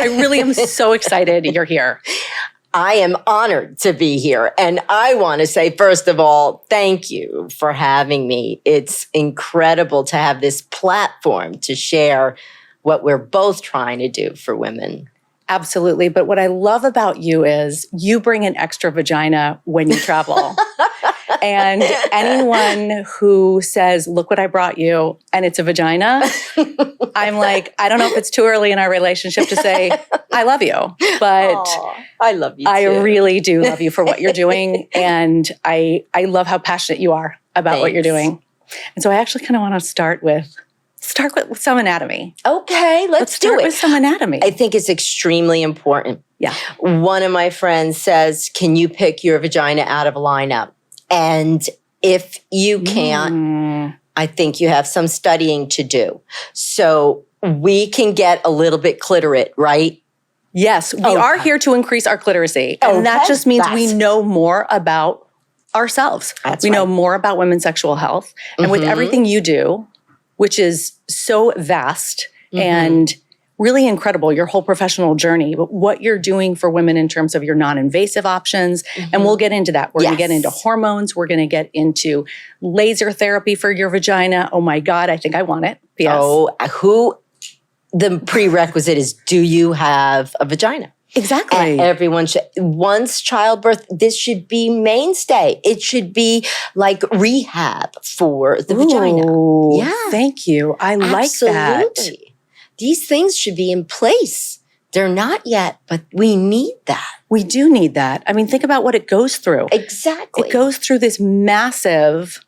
I really am so excited you're here. I am honored to be here. And I want to say, first of all, thank you for having me. It's incredible to have this platform to share what we're both trying to do for women. Absolutely. But what I love about you is you bring an extra vagina when you travel. And anyone who says, look what I brought you, and it's a vagina, I'm like, I don't know if it's too early in our relationship to say, I love you. But Aww, I love you too. I really do love you for what you're doing. And I love how passionate you are about what you're doing. And so I actually kind of want to start with some anatomy. Okay, let's do it. With some anatomy. I think it's extremely important. Yeah. One of my friends says, can you pick your vagina out of a lineup? And if you can't, I think you have some studying to do. So we can get a little bit clitorate, right? Yes, we are here to increase our clitoracy. And that just means we know more about ourselves. We know more about women's sexual health. And with everything you do, which is so vast and really incredible, your whole professional journey, but what you're doing for women in terms of your non-invasive options. And we'll get into that. We're going to get into hormones. We're going to get into laser therapy for your vagina. Oh my God, I think I want it. Yes. Oh, the prerequisite is, do you have a vagina? Exactly. And everyone should, once childbirth, this should be mainstay. It should be like rehab for the vagina. Yeah. Thank you. I like that. These things should be in place. They're not yet, but we need that. We do need that. I mean, think about what it goes through. Exactly. It goes through this massive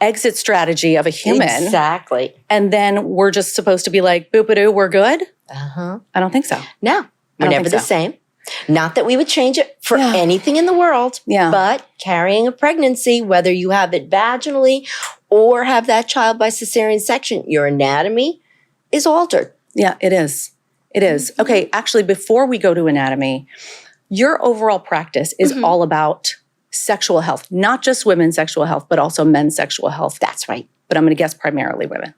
exit strategy of a human. Exactly. And then we're just supposed to be like, boop-a-doo, we're good? I don't think so. No, we're never the same. Not that we would change it for anything in the world, but carrying a pregnancy, whether you have it vaginally or have that child by cesarean section, your anatomy is altered. Yeah, it is. It is. Okay, actually, before we go to anatomy, your overall practice is all about sexual health, not just women's sexual health, but also men's sexual health. That's right. But I'm going to guess primarily women.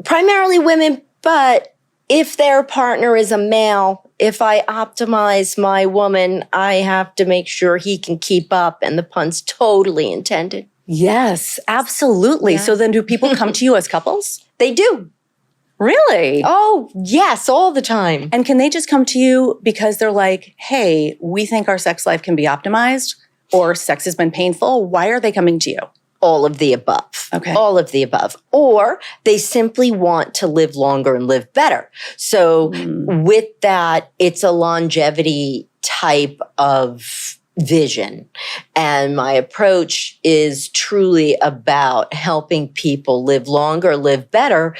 Primarily women, but if their partner is a male, if I optimize my woman, I have to make sure he can keep up, and the pun's totally intended. Yes, absolutely. Yeah. So then do people come to you as couples? They do. Really? Oh, yes, all the time. And can they just come to you because they're like, hey, we think our sex life can be optimized, or sex has been painful? Why are they coming to you? All of the above. Okay. All of the above. Or they simply want to live longer and live better. So with that, it's a longevity type of vision. And my approach is truly about helping people live longer, live better.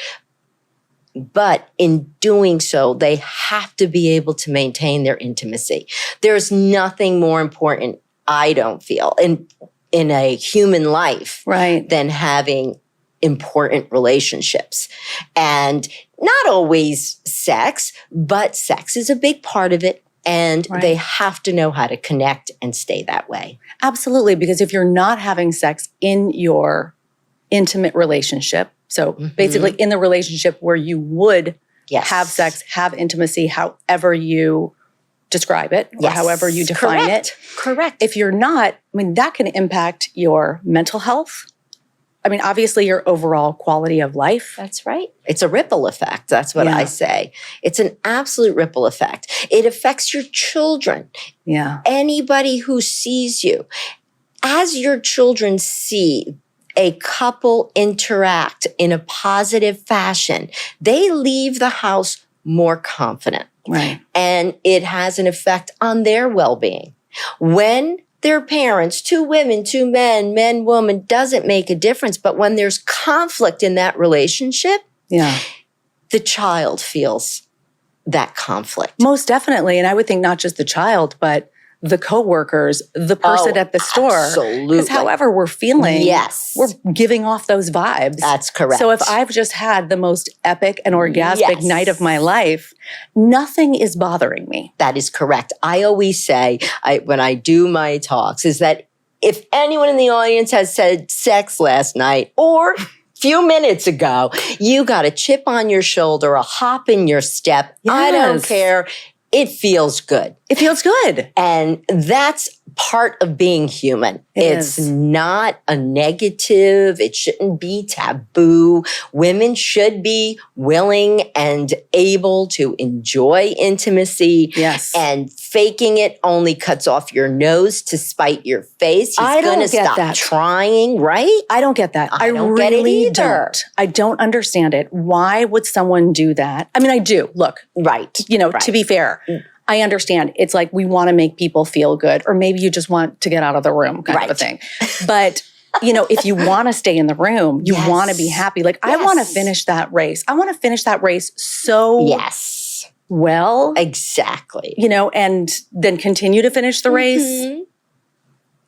But in doing so, they have to be able to maintain their intimacy. There's nothing more important, I don't feel, in a human life than having important relationships. And not always sex, but sex is a big part of it. And they have to know how to connect and stay that way. Absolutely. Because if you're not having sex in your intimate relationship, so basically in the relationship where you would have sex, have intimacy, however you describe it, or however you define it. Correct. If you're not, I mean, that can impact your mental health. I mean, obviously your overall quality of life. That's right. It's a ripple effect. That's what I say. It's an absolute ripple effect. It affects your children. Yeah. Anybody who sees you. As your children see a couple interact in a positive fashion, they leave the house more confident. Right. And it has an effect on their well-being. When their parents, two women, two men, men, woman, doesn't make a difference. But when there's conflict in that relationship, the child feels that conflict. Most definitely. And I would think not just the child, but the coworkers, the person at the store. Absolutely. Because however we're feeling, we're giving off those vibes. That's correct. So if I've just had the most epic and orgasmic night of my life, nothing is bothering me. That is correct. I always say, when I do my talks, is that if anyone in the audience has said sex last night, or few minutes ago, you got a chip on your shoulder, a hop in your step. Yes. I don't care. It feels good. It feels good. And that's part of being human. It's is. not a negative. It shouldn't be taboo. Women should be willing and able to enjoy intimacy. Yes. And faking it only cuts off your nose to spite your face. He's going to stop trying, right? I don't get that. I don't get it either. I don't understand it. Why would someone do that? I mean, I do. Look. Right. To be fair, I understand. It's like we want to make people feel good, or maybe you just want to get out of the room kind of a thing. But, if you want to stay in the room, you want to be happy. Like, I want to finish that race. I want to finish that race so well. Exactly. And then continue to finish the race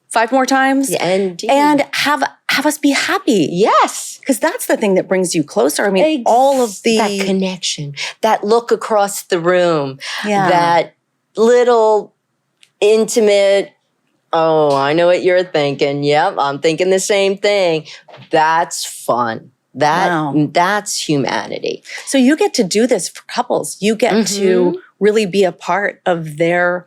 5 more times. And have us be happy. Yes. Because that's the thing that brings you closer. I mean, all of that connection, that look across the room, Yeah. that little intimate, oh, I know what you're thinking. Yep, I'm thinking the same thing. That's fun. That's humanity. So you get to do this for couples. You get to really be a part of their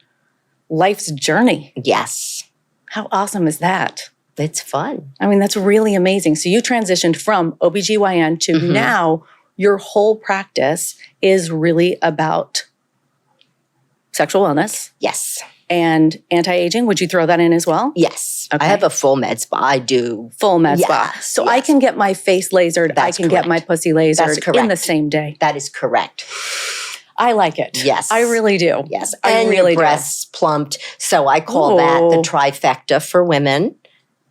life's journey. Yes. How awesome is that? It's fun. I mean, that's really amazing. So you transitioned from OBGYN to now your whole practice is really about sexual wellness. Yes. And anti-aging. Would you throw that in as well? Yes. Okay. I have a full med spa. I do. Full med spa. So I can get my face lasered. That's I can get my pussy lasered in the same day. That is correct. I like it. Yes. I really do. Yes. I and really your breasts plumped. So I call that the trifecta for women.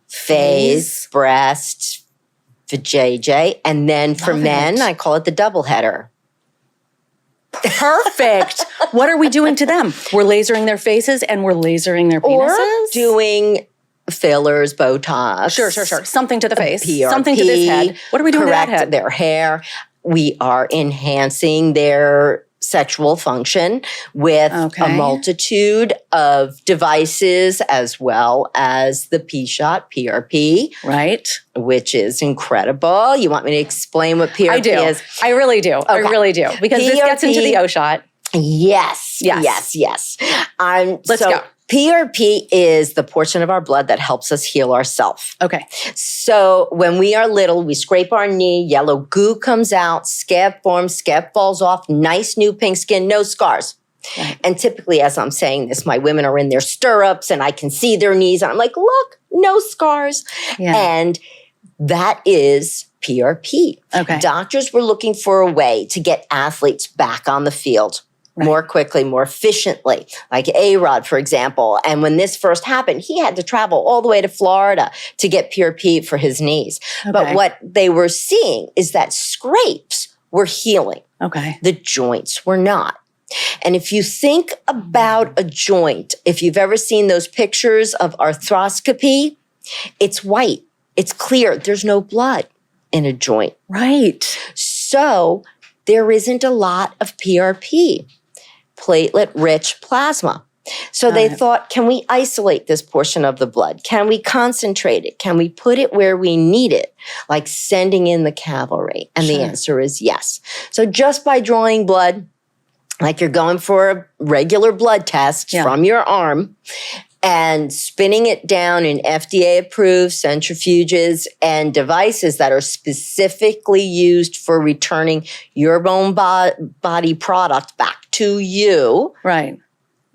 Face, breast, vajayjay. And then for men, I call it the double header. Perfect. What are we doing to them? We're lasering their faces and we're lasering their penises? Or doing fillers, Botox. Sure. Something to the face. PRP, something to this head. What are we doing to that head? Their hair. We are enhancing their sexual function with a multitude of devices, as well as the P-shot, PRP. Right. Which is incredible. You want me to explain what PRP is? I really do. Okay. I really do. Because this gets into the O-shot. Yes. Let's go. PRP is the portion of our blood that helps us heal ourselves. Okay. So when we are little, we scrape our knee, yellow goo comes out, scab forms, scab falls off, nice new pink skin, no scars. Right. And typically, as I'm saying this, my women are in their stirrups and I can see their knees. I'm like, look, no scars. Yeah. And that is PRP. Okay. Doctors were looking for a way to get athletes back on the field. Right. More quickly, more efficiently, like A-Rod, for example. And when this first happened, he had to travel all the way to Florida to get PRP for his knees. Okay. But what they were seeing is that scrapes were healing. Okay. The joints were not. And if you think about a joint, if you've ever seen those pictures of arthroscopy, it's white, it's clear, there's no blood in a joint. Right. So there isn't a lot of PRP. Platelet-rich plasma. So they thought, can we isolate this portion of the blood? Can we concentrate it? Can we put it where we need it? Like sending in the cavalry. And the answer is yes. So just by drawing blood, like you're going for a regular blood test from your arm, and spinning it down in FDA-approved centrifuges and devices that are specifically used for returning your own body product back to you. Right.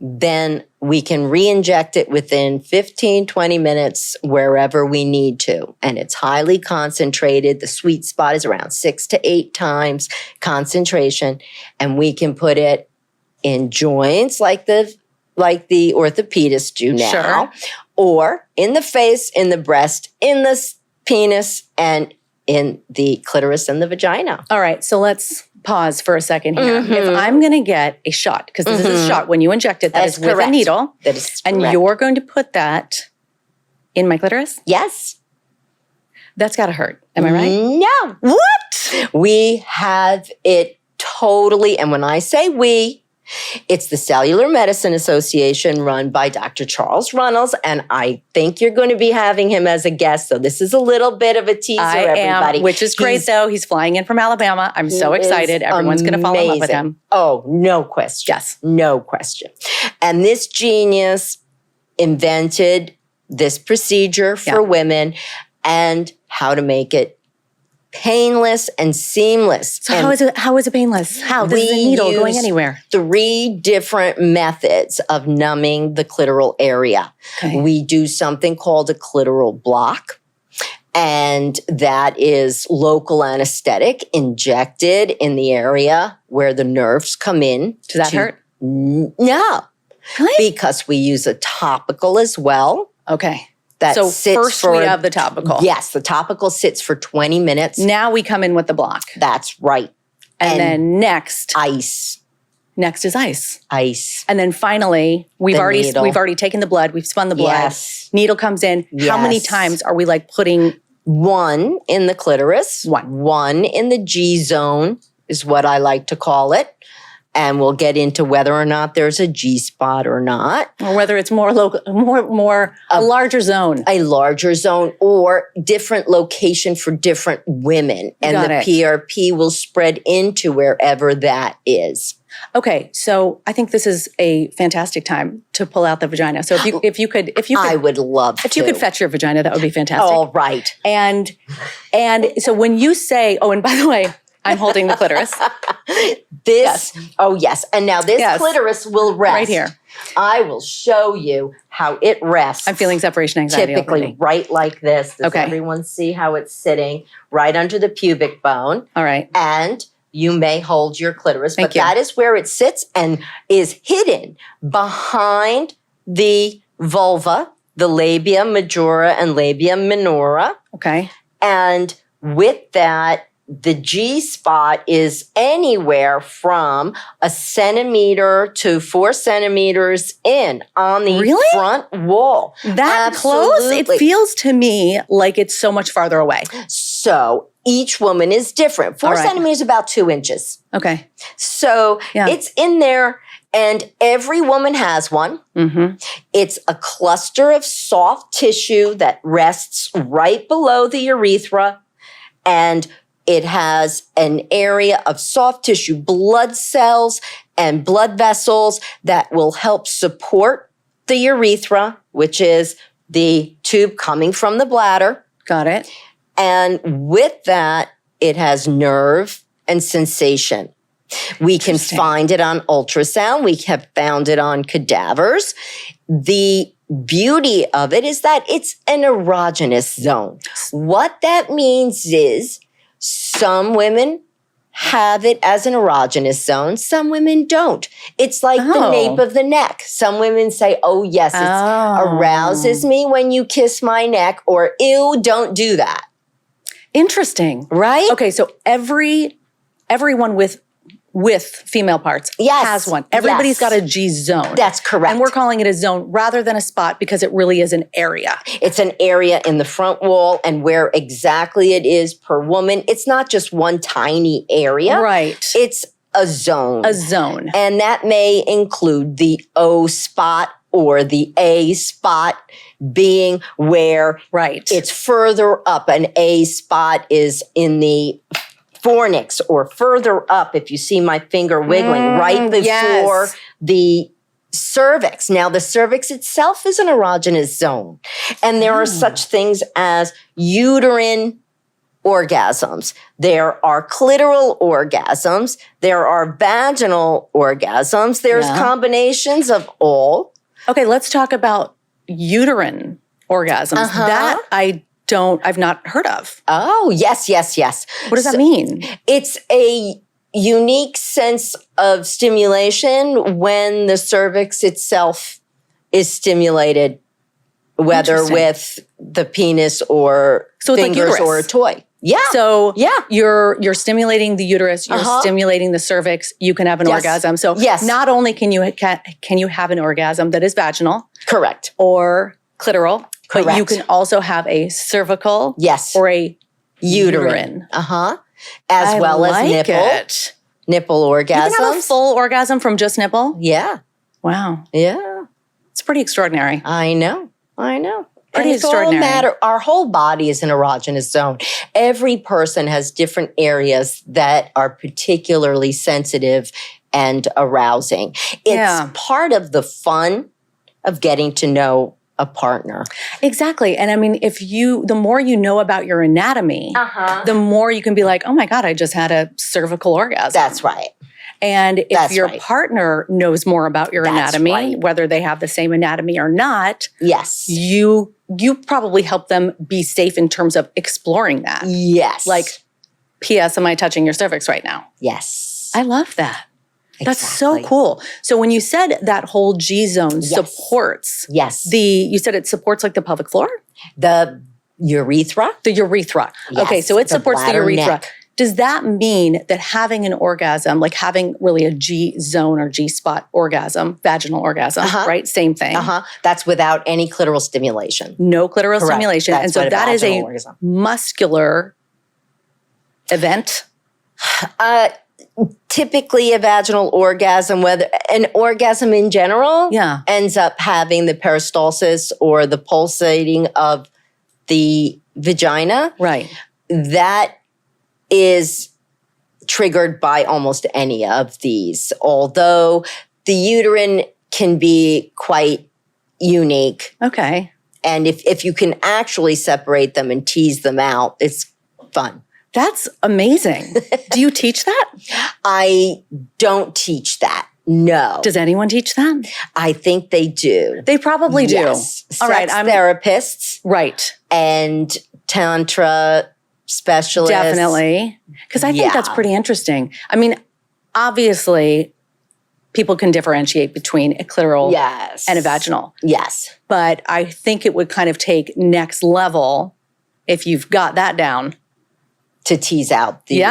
Then we can re-inject it within 15, 20 minutes wherever we need to. And it's highly concentrated. The sweet spot is around 6 to 8 times concentration. And we can put it in joints like the orthopedists do now, or in the face, in the breast, in the penis, and in the clitoris and the vagina. All right, so let's pause for a second here. If I'm going to get a shot, because this is a shot, when you inject it, that is with a needle. That is correct. And you're going to put that in my clitoris? Yes. That's got to hurt. Am I right? No. What? We have it totally, and when I say we, It's the Cellular Medicine Association run by Dr. Charles Runnels, and I think you're going to be having him as a guest. So this is a little bit of a teaser, everybody. Which is great, though. He's flying in from Alabama. I'm so excited. Everyone's going to fall in love with him. Oh, no question. Yes. No question. And this genius invented this procedure for women and how to make it painless and seamless. So how is it painless? How? This is a needle going anywhere. 3 different methods of numbing the clitoral area. Okay. We do something called a clitoral block. And that is local anesthetic injected in the area where the nerves come in. Does that hurt? No. Really? Because we use a topical as well. Okay. So first we have the topical. Yes, the topical sits for 20 minutes. Now we come in with the block. That's right. And then next. Ice. Next is ice. Ice. And then finally, we've already taken the blood, we've spun the blood. Yes. Needle comes in. Yes. How many times are we like putting? 1 in the clitoris. 1 in the G zone is what I like to call it. And we'll get into whether or not there's a G spot or not. Or whether it's more local, a larger zone. A larger zone or different location for different women. And the PRP will spread into wherever that is. Okay, so I think this is a fantastic time to pull out the vagina. So if you could, I would love if you could fetch your vagina, that would be fantastic. All right. And so when you say, oh, and by the way, I'm holding the clitoris. Oh yes. And now this clitoris will rest. Right here. I will show you how it rests. I'm feeling separation anxiety typically already. Right like this. Does everyone see how it's sitting? Right under the pubic bone. All right. And you may hold your clitoris, but that is where it sits and is hidden behind the vulva, the labia majora and labia minora. Okay. And with that, the G spot is anywhere from 1 centimeter to 4 centimeters in on the front wall. That close? It feels to me like it's so much farther away. So each woman is different. 4 centimeters is about 2 inches. Okay. So it's in there. And every woman has one. Mm-hmm. It's a cluster of soft tissue that rests right below the urethra. And it has an area of soft tissue, blood cells and blood vessels that will help support the urethra, which is the tube coming from the bladder. Got it. And with that, it has nerve and sensation. We can find it on ultrasound. We have found it on cadavers. The beauty of it is that it's an erogenous zone. What that means is some women have it as an erogenous zone. Some women don't. It's like the nape of the neck. Some women say, oh, yes, it arouses me when you kiss my neck, or ew, don't do that. Interesting. Right? Okay, so everyone with female parts has one. Everybody's got a G zone. That's correct. And we're calling it a zone rather than a spot because it really is an area. It's an area in the front wall, and where exactly it is per woman. It's not just one tiny area. Right. It's a zone. A zone. And that may include the O spot or the A spot being where it's further up. An A spot is in the fornix or further up, if you see my finger wiggling, right before the cervix. Now, the cervix itself is an erogenous zone. And there are such things as uterine orgasms. There are clitoral orgasms. There are vaginal orgasms. There's combinations of all. Okay, let's talk about uterine orgasms. That I've not heard of. Oh, yes. What does that mean? It's a unique sense of stimulation when the cervix itself is stimulated, whether with the penis or fingers like or a toy. Yeah. So you're stimulating the uterus, you're stimulating the cervix, you can have an orgasm. So not only can you have an orgasm that is vaginal. Correct. Or clitoral. Correct. But you can also have a cervical or a uterine. As well as nipple. Nipple orgasms. You can have a full orgasm from just nipple? Yeah. Wow. Yeah. It's pretty extraordinary. I know. Pretty extraordinary. Our whole body is an erogenous zone. Every person has different areas that are particularly sensitive and arousing. It's part of the fun of getting to know a partner. Exactly. And I mean, the more you know about your anatomy, the more you can be like, oh my God, I just had a cervical orgasm. That's right. And if your partner knows more about your anatomy, whether they have the same anatomy or not, yes, you probably help them be safe in terms of exploring that. Yes. Like, P.S., am I touching your cervix right now? Yes. I love that. That's so cool. So when you said that whole G zone supports, you said it supports like the pelvic floor? The urethra? The urethra. Yes, okay, so it supports the urethra. Neck. Does that mean that having an orgasm, like having really a G zone or G spot orgasm, vaginal orgasm, right? Same thing. That's without any clitoral stimulation. No clitoral stimulation. That's and so that is a orgasm. Muscular event? Typically a vaginal orgasm, whether an orgasm in general ends up having the peristalsis or the pulsating of the vagina. Right. That is triggered by almost any of these, although the uterine can be quite unique. Okay. And if you can actually separate them and tease them out, it's fun. That's amazing. Do you teach that? I don't teach that. No. Does anyone teach that? I think they do. They probably do. Yes. All right. Sex therapists. Right. And tantra specialists. Definitely. Because I think that's pretty interesting. I mean, obviously, people can differentiate between a clitoral and a vaginal. Yes. But I think it would kind of take next level if you've got that down. To tease out the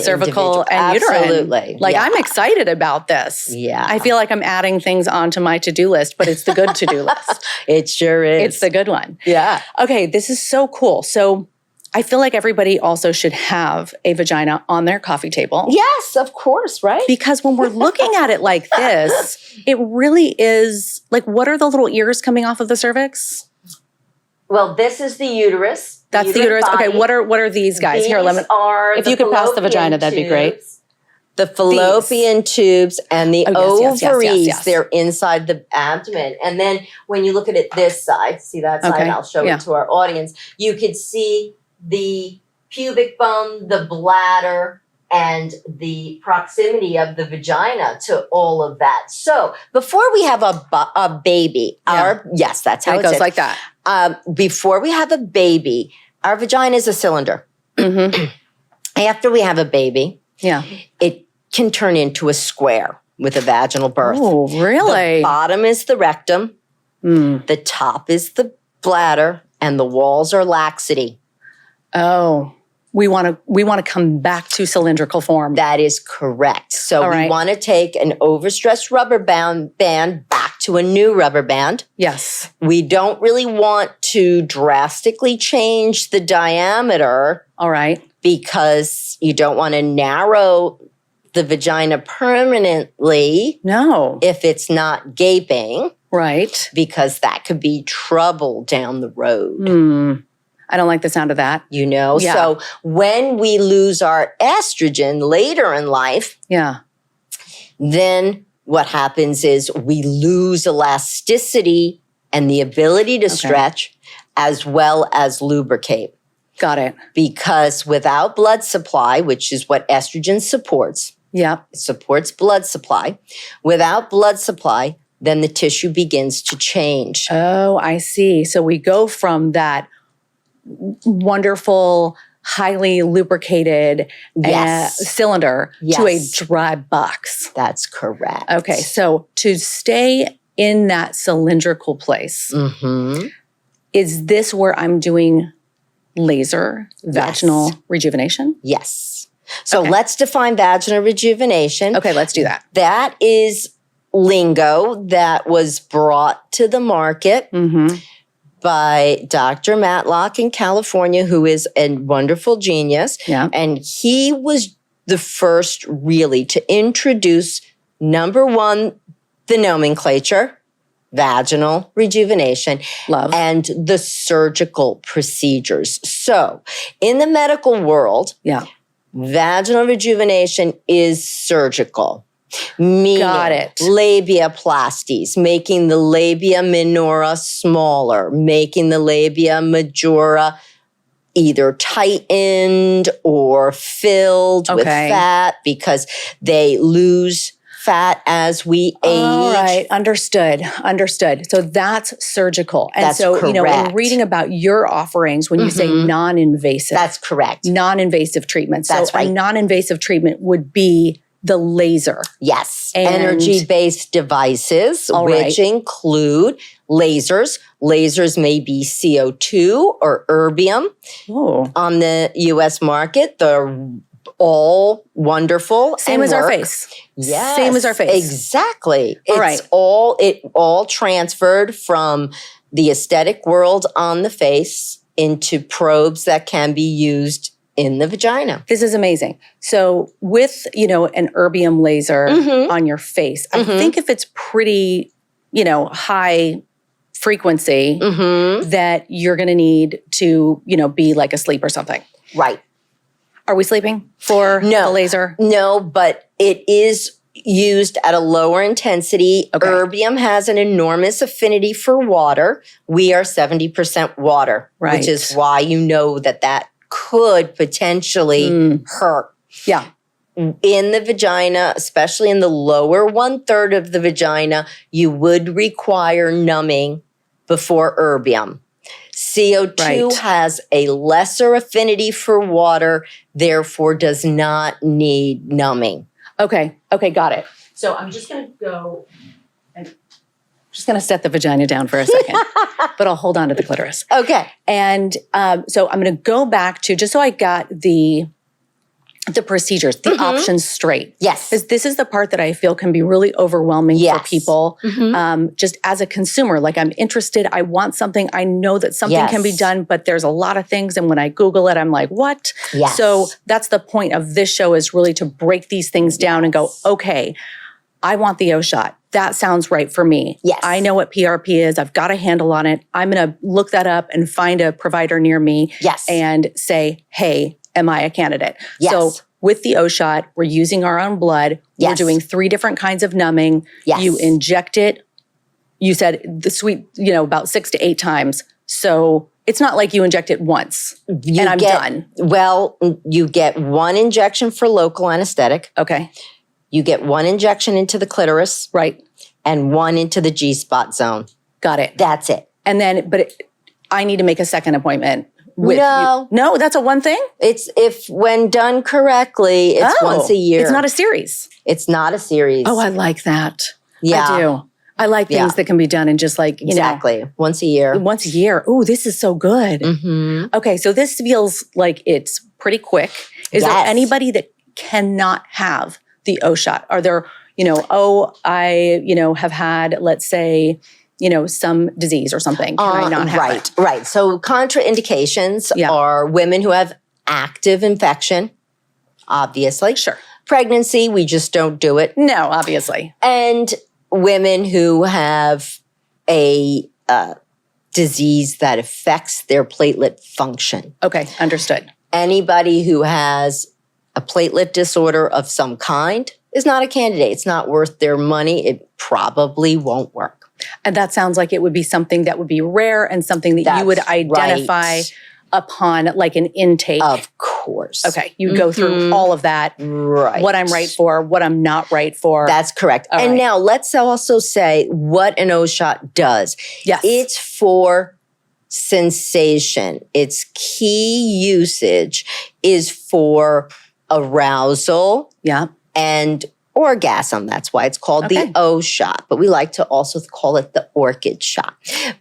cervical and uterine. Absolutely. Like, I'm excited about this. Yeah. I feel like I'm adding things onto my to-do list, but it's the good to-do list. It sure is. It's the good one. Yeah. Okay, this is so cool. So I feel like everybody also should have a vagina on their coffee table. Yes, of course, right? Because when we're looking at it like this, it really is, like, what are the little ears coming off of the cervix? Well, this is the uterus. That's the uterus. Body. Okay, what are these guys? Here, let me. If you could pass the vagina, that'd be great. The fallopian tubes and the ovaries, yes. They're inside the abdomen. And then when you look at it this side, see that side? I'll show it to our audience. You could see the pubic bone, the bladder, and the proximity of the vagina to all of that. So before we have a baby, that's how it goes like that. Before we have a baby, our vagina is a cylinder. Mm-hmm. After we have a baby, it can turn into a square with a vaginal birth. Oh, really? The bottom is the rectum, the top is the bladder, and the walls are laxity. Oh, we want to come back to cylindrical form. That is correct. So we want to take an overstressed rubber band back to a new rubber band. Yes. We don't really want to drastically change the diameter. All right. Because you don't want to narrow the vagina permanently. No. If it's not gaping. Right. Because that could be trouble down the road. I don't like the sound of that. You know? Yeah. So when we lose our estrogen later in life, then what happens is we lose elasticity and the ability to stretch as well as lubricate. Got it. Because without blood supply, which is what estrogen supports, it supports blood supply. Without blood supply, then the tissue begins to change. Oh, I see. So we go from that wonderful, highly lubricated cylinder to a dry box. That's correct. Okay, so to stay in that cylindrical place, is this where I'm doing laser vaginal rejuvenation? Yes. So let's define vaginal rejuvenation. Okay, let's do that. That is lingo that was brought to the market by Dr. Matlock in California, who is a wonderful genius. Yeah. And he was the first really to introduce, number one, the nomenclature, vaginal rejuvenation, and the surgical procedures. So in the medical world, vaginal rejuvenation is surgical. Meaning Got it. labiaplasties, making the labia minora smaller, making the labia majora either tightened or filled with fat because they lose fat as we age. All right, understood. So that's surgical. And that's so, correct. In reading about your offerings, when you say non-invasive. That's correct. Non-invasive treatment. That's right. A non-invasive treatment would be the laser. Yes. Energy-based devices, which include lasers. Lasers may be CO2 or erbium. On the U.S. market. They're all wonderful. Same as our face. Yes. Same as our face. Exactly. It all transferred from the aesthetic world on the face into probes that can be used in the vagina. This is amazing. So with, an erbium laser on your face, I think if it's pretty, high frequency that you're going to need to, be like asleep or something. Right. Are we sleeping for the laser? No, but it is used at a lower intensity. Okay. Erbium has an enormous affinity for water. We are 70% water, which is why that could potentially hurt. Yeah. In the vagina, especially in the lower 1/3 of the vagina, you would require numbing before erbium. CO2 has a lesser affinity for water, therefore does not need numbing. Okay, got it. So I'm just going to go and just going to set the vagina down for a second, but I'll hold on to the clitoris. Okay. And so I'm going to go back to, just so I got the procedures, the options straight. Yes. Because this is the part that I feel can be really overwhelming for people. Just as a consumer, like I'm interested, I want something, I know that something can be done, but there's a lot of things. And when I Google it, I'm like, what? Yes. So that's the point of this show, is really to break these things down and go, okay, I want the O shot. That sounds right for me. Yes. I know what PRP is. I've got a handle on it. I'm going to look that up and find a provider near me and say, hey, am I a candidate? Yes. So with the O shot, we're using our own blood. We're doing 3 different kinds of numbing. Yes. You inject it. You said the sweet, about 6 to 8 times. So it's not like you inject it once and I'm done. Well, you get 1 injection for local anesthetic. Okay. You get 1 injection into the clitoris. Right. And 1 into the G-spot zone. Got it. That's it. And then, I need to make a second appointment. No, that's a one thing? It's when done correctly, it's once a year. It's not a series. It's not a series. Oh, I like that. Yeah. I do. I like things that can be done in just like, exactly. Once a year. Once a year. Oh, this is so good. Okay, so this feels like it's pretty quick. Is there anybody that cannot have the O shot? Are there, I have had, let's say, some disease or something. Can I not have it? Right. So contraindications are women who have active infection, obviously. Sure. Pregnancy, we just don't do it. No, obviously. And women who have a disease that affects their platelet function. Okay, understood. Anybody who has a platelet disorder of some kind is not a candidate. It's not worth their money. It probably won't work. And that sounds like it would be something that would be rare and something that you would identify upon like an intake. Of course. Okay. You go through all of that. Right. What I'm right for, what I'm not right for. That's correct. And now let's also say what an O shot does. Yes. It's for sensation. Its key usage is for arousal. Yeah. And orgasm. That's why it's called the O shot, but we like to also call it the orchid shot.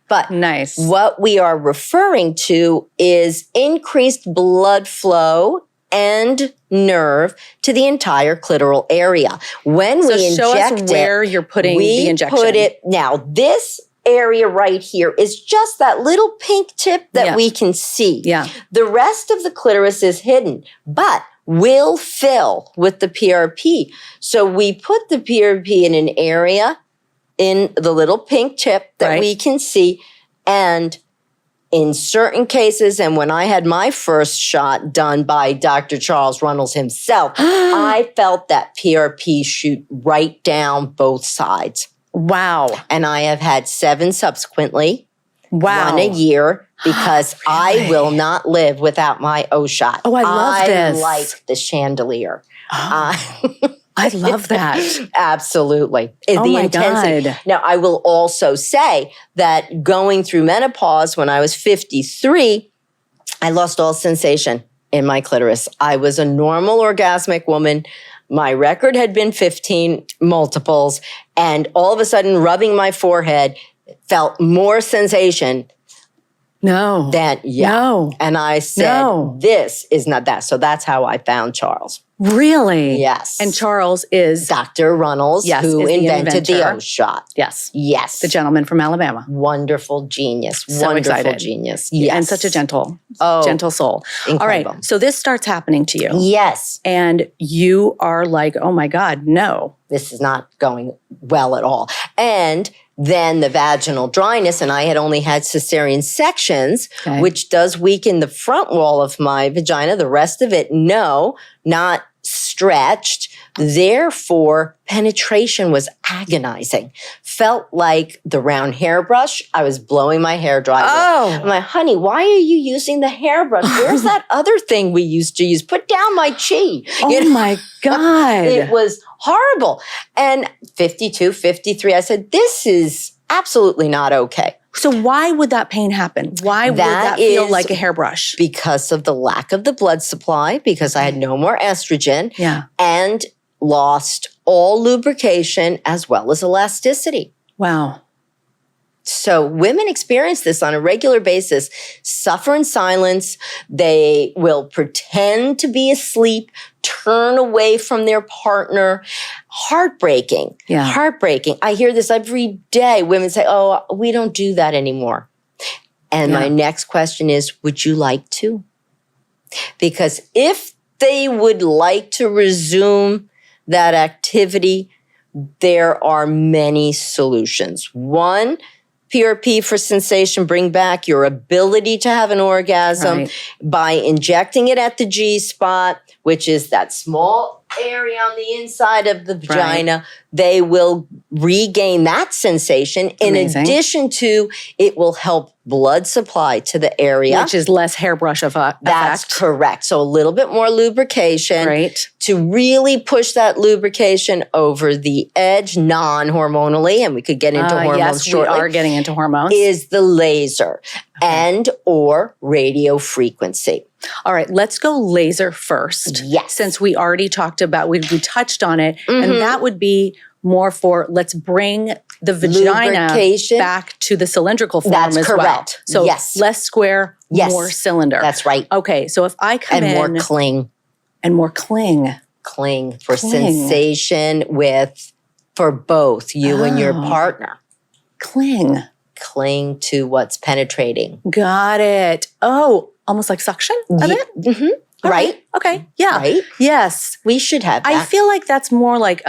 But what we are referring to is increased blood flow and nerve to the entire clitoral area. When we inject show us where you're putting the injection. Now, this area right here is just that little pink tip that we can see. Yeah. The rest of the clitoris is hidden, but will fill with the PRP. So we put the PRP in an area in the little pink tip that we can see. And in certain cases, and when I had my first shot done by Dr. Charles Runnels himself, I felt that PRP shoot right down both sides. Wow. And I have had 7 subsequently. Wow. 1 a year, because I will not live without my O shot. Oh, I love this. I like the chandelier. I love that. Absolutely. Oh the my intensity. God. Now, I will also say that going through menopause when I was 53, I lost all sensation in my clitoris. I was a normal orgasmic woman. My record had been 15 multiples, and all of a sudden rubbing my forehead felt more sensation No. No. And I said, this is not that. So that's how I found Charles. Really? Yes. And Charles is Dr. Runnels, who invented the O shot. Yes. Yes. The gentleman from Alabama. Wonderful genius. So Wonderful excited. genius. Yes. And such a gentle soul. Incredible. All right. So this starts happening to you. Yes. And you are like, oh my God, no. This is not going well at all. And then the vaginal dryness, and I had only had cesarean sections, which does weaken the front wall of my vagina. The rest of it, no, not stretched. Therefore, penetration was agonizing. Felt like the round hairbrush. I was blowing my hair dry. I'm like, honey, why are you using the hairbrush? Where's that other thing we used to use? Put down my chi. Oh my God. It was horrible. And 52, 53, I said, this is absolutely not okay. So why would that pain happen? Why would that feel like a hairbrush? Because of the lack of the blood supply, because I had no more estrogen, and lost all lubrication as well as elasticity. Wow. So women experience this on a regular basis, suffer in silence. They will pretend to be asleep, turn away from their partner. Heartbreaking. Yeah. Heartbreaking. I hear this every day. Women say, oh, we don't do that anymore. And my next question is, would you like to? Because if they would like to resume that activity, there are many solutions. One, PRP for sensation, bring back your ability to have an orgasm by injecting it at the G spot, which is that small area on the inside of the vagina. They will regain that sensation. In addition to, it will help blood supply to the area. Which is less hairbrush effect. That's correct. So a little bit more lubrication to really push that lubrication over the edge non-hormonally, and we could get into hormones shortly. We are getting into hormones. Is the laser and or radio frequency. All right, let's go laser first. Yes. Since we already talked about, we touched on it, and that would be more for let's bring the vagina back to the cylindrical form as well. So less square, more cylinder. That's right. Okay, so if I come in. And more cling. And more cling. Cling for sensation for both you and your partner. Cling. Cling to what's penetrating. Got it. Oh, almost like suction of it? Mm-hmm. Okay. Right? Okay. Yeah. Right? Yes. We should have that. I feel like that's more like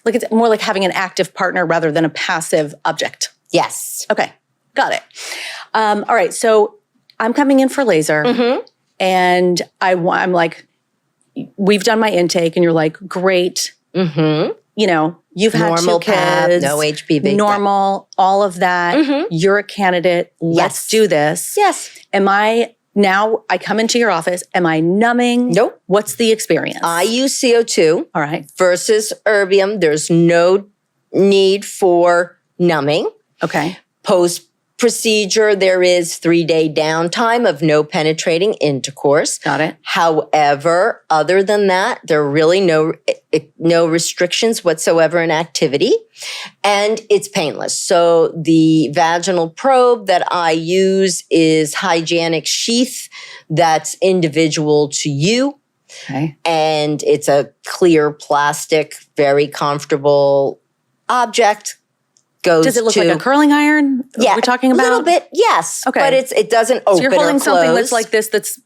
it's more like having an active partner rather than a passive object. Yes. Okay. Got it. All right. So I'm coming in for laser and I'm like, we've done my intake and you're like, great. You know, you've had 2 kids. No HPV. Normal, all of that. You're a candidate. Let's do this. Yes. Now I come into your office. Am I numbing? Nope. What's the experience? I use CO2 versus erbium. There's no need for numbing. Okay. Post-procedure, there is 3-day downtime of no penetrating intercourse. Got it. However, other than that, there are really no restrictions whatsoever in activity, and it's painless. So the vaginal probe that I use is hygienic sheath that's individual to you. Okay. And it's a clear plastic, very comfortable object. goes Does it look to, like a curling iron? Yeah, we're talking about a little bit, yes. Okay. But it doesn't open So you're holding or something close. that's like this, that's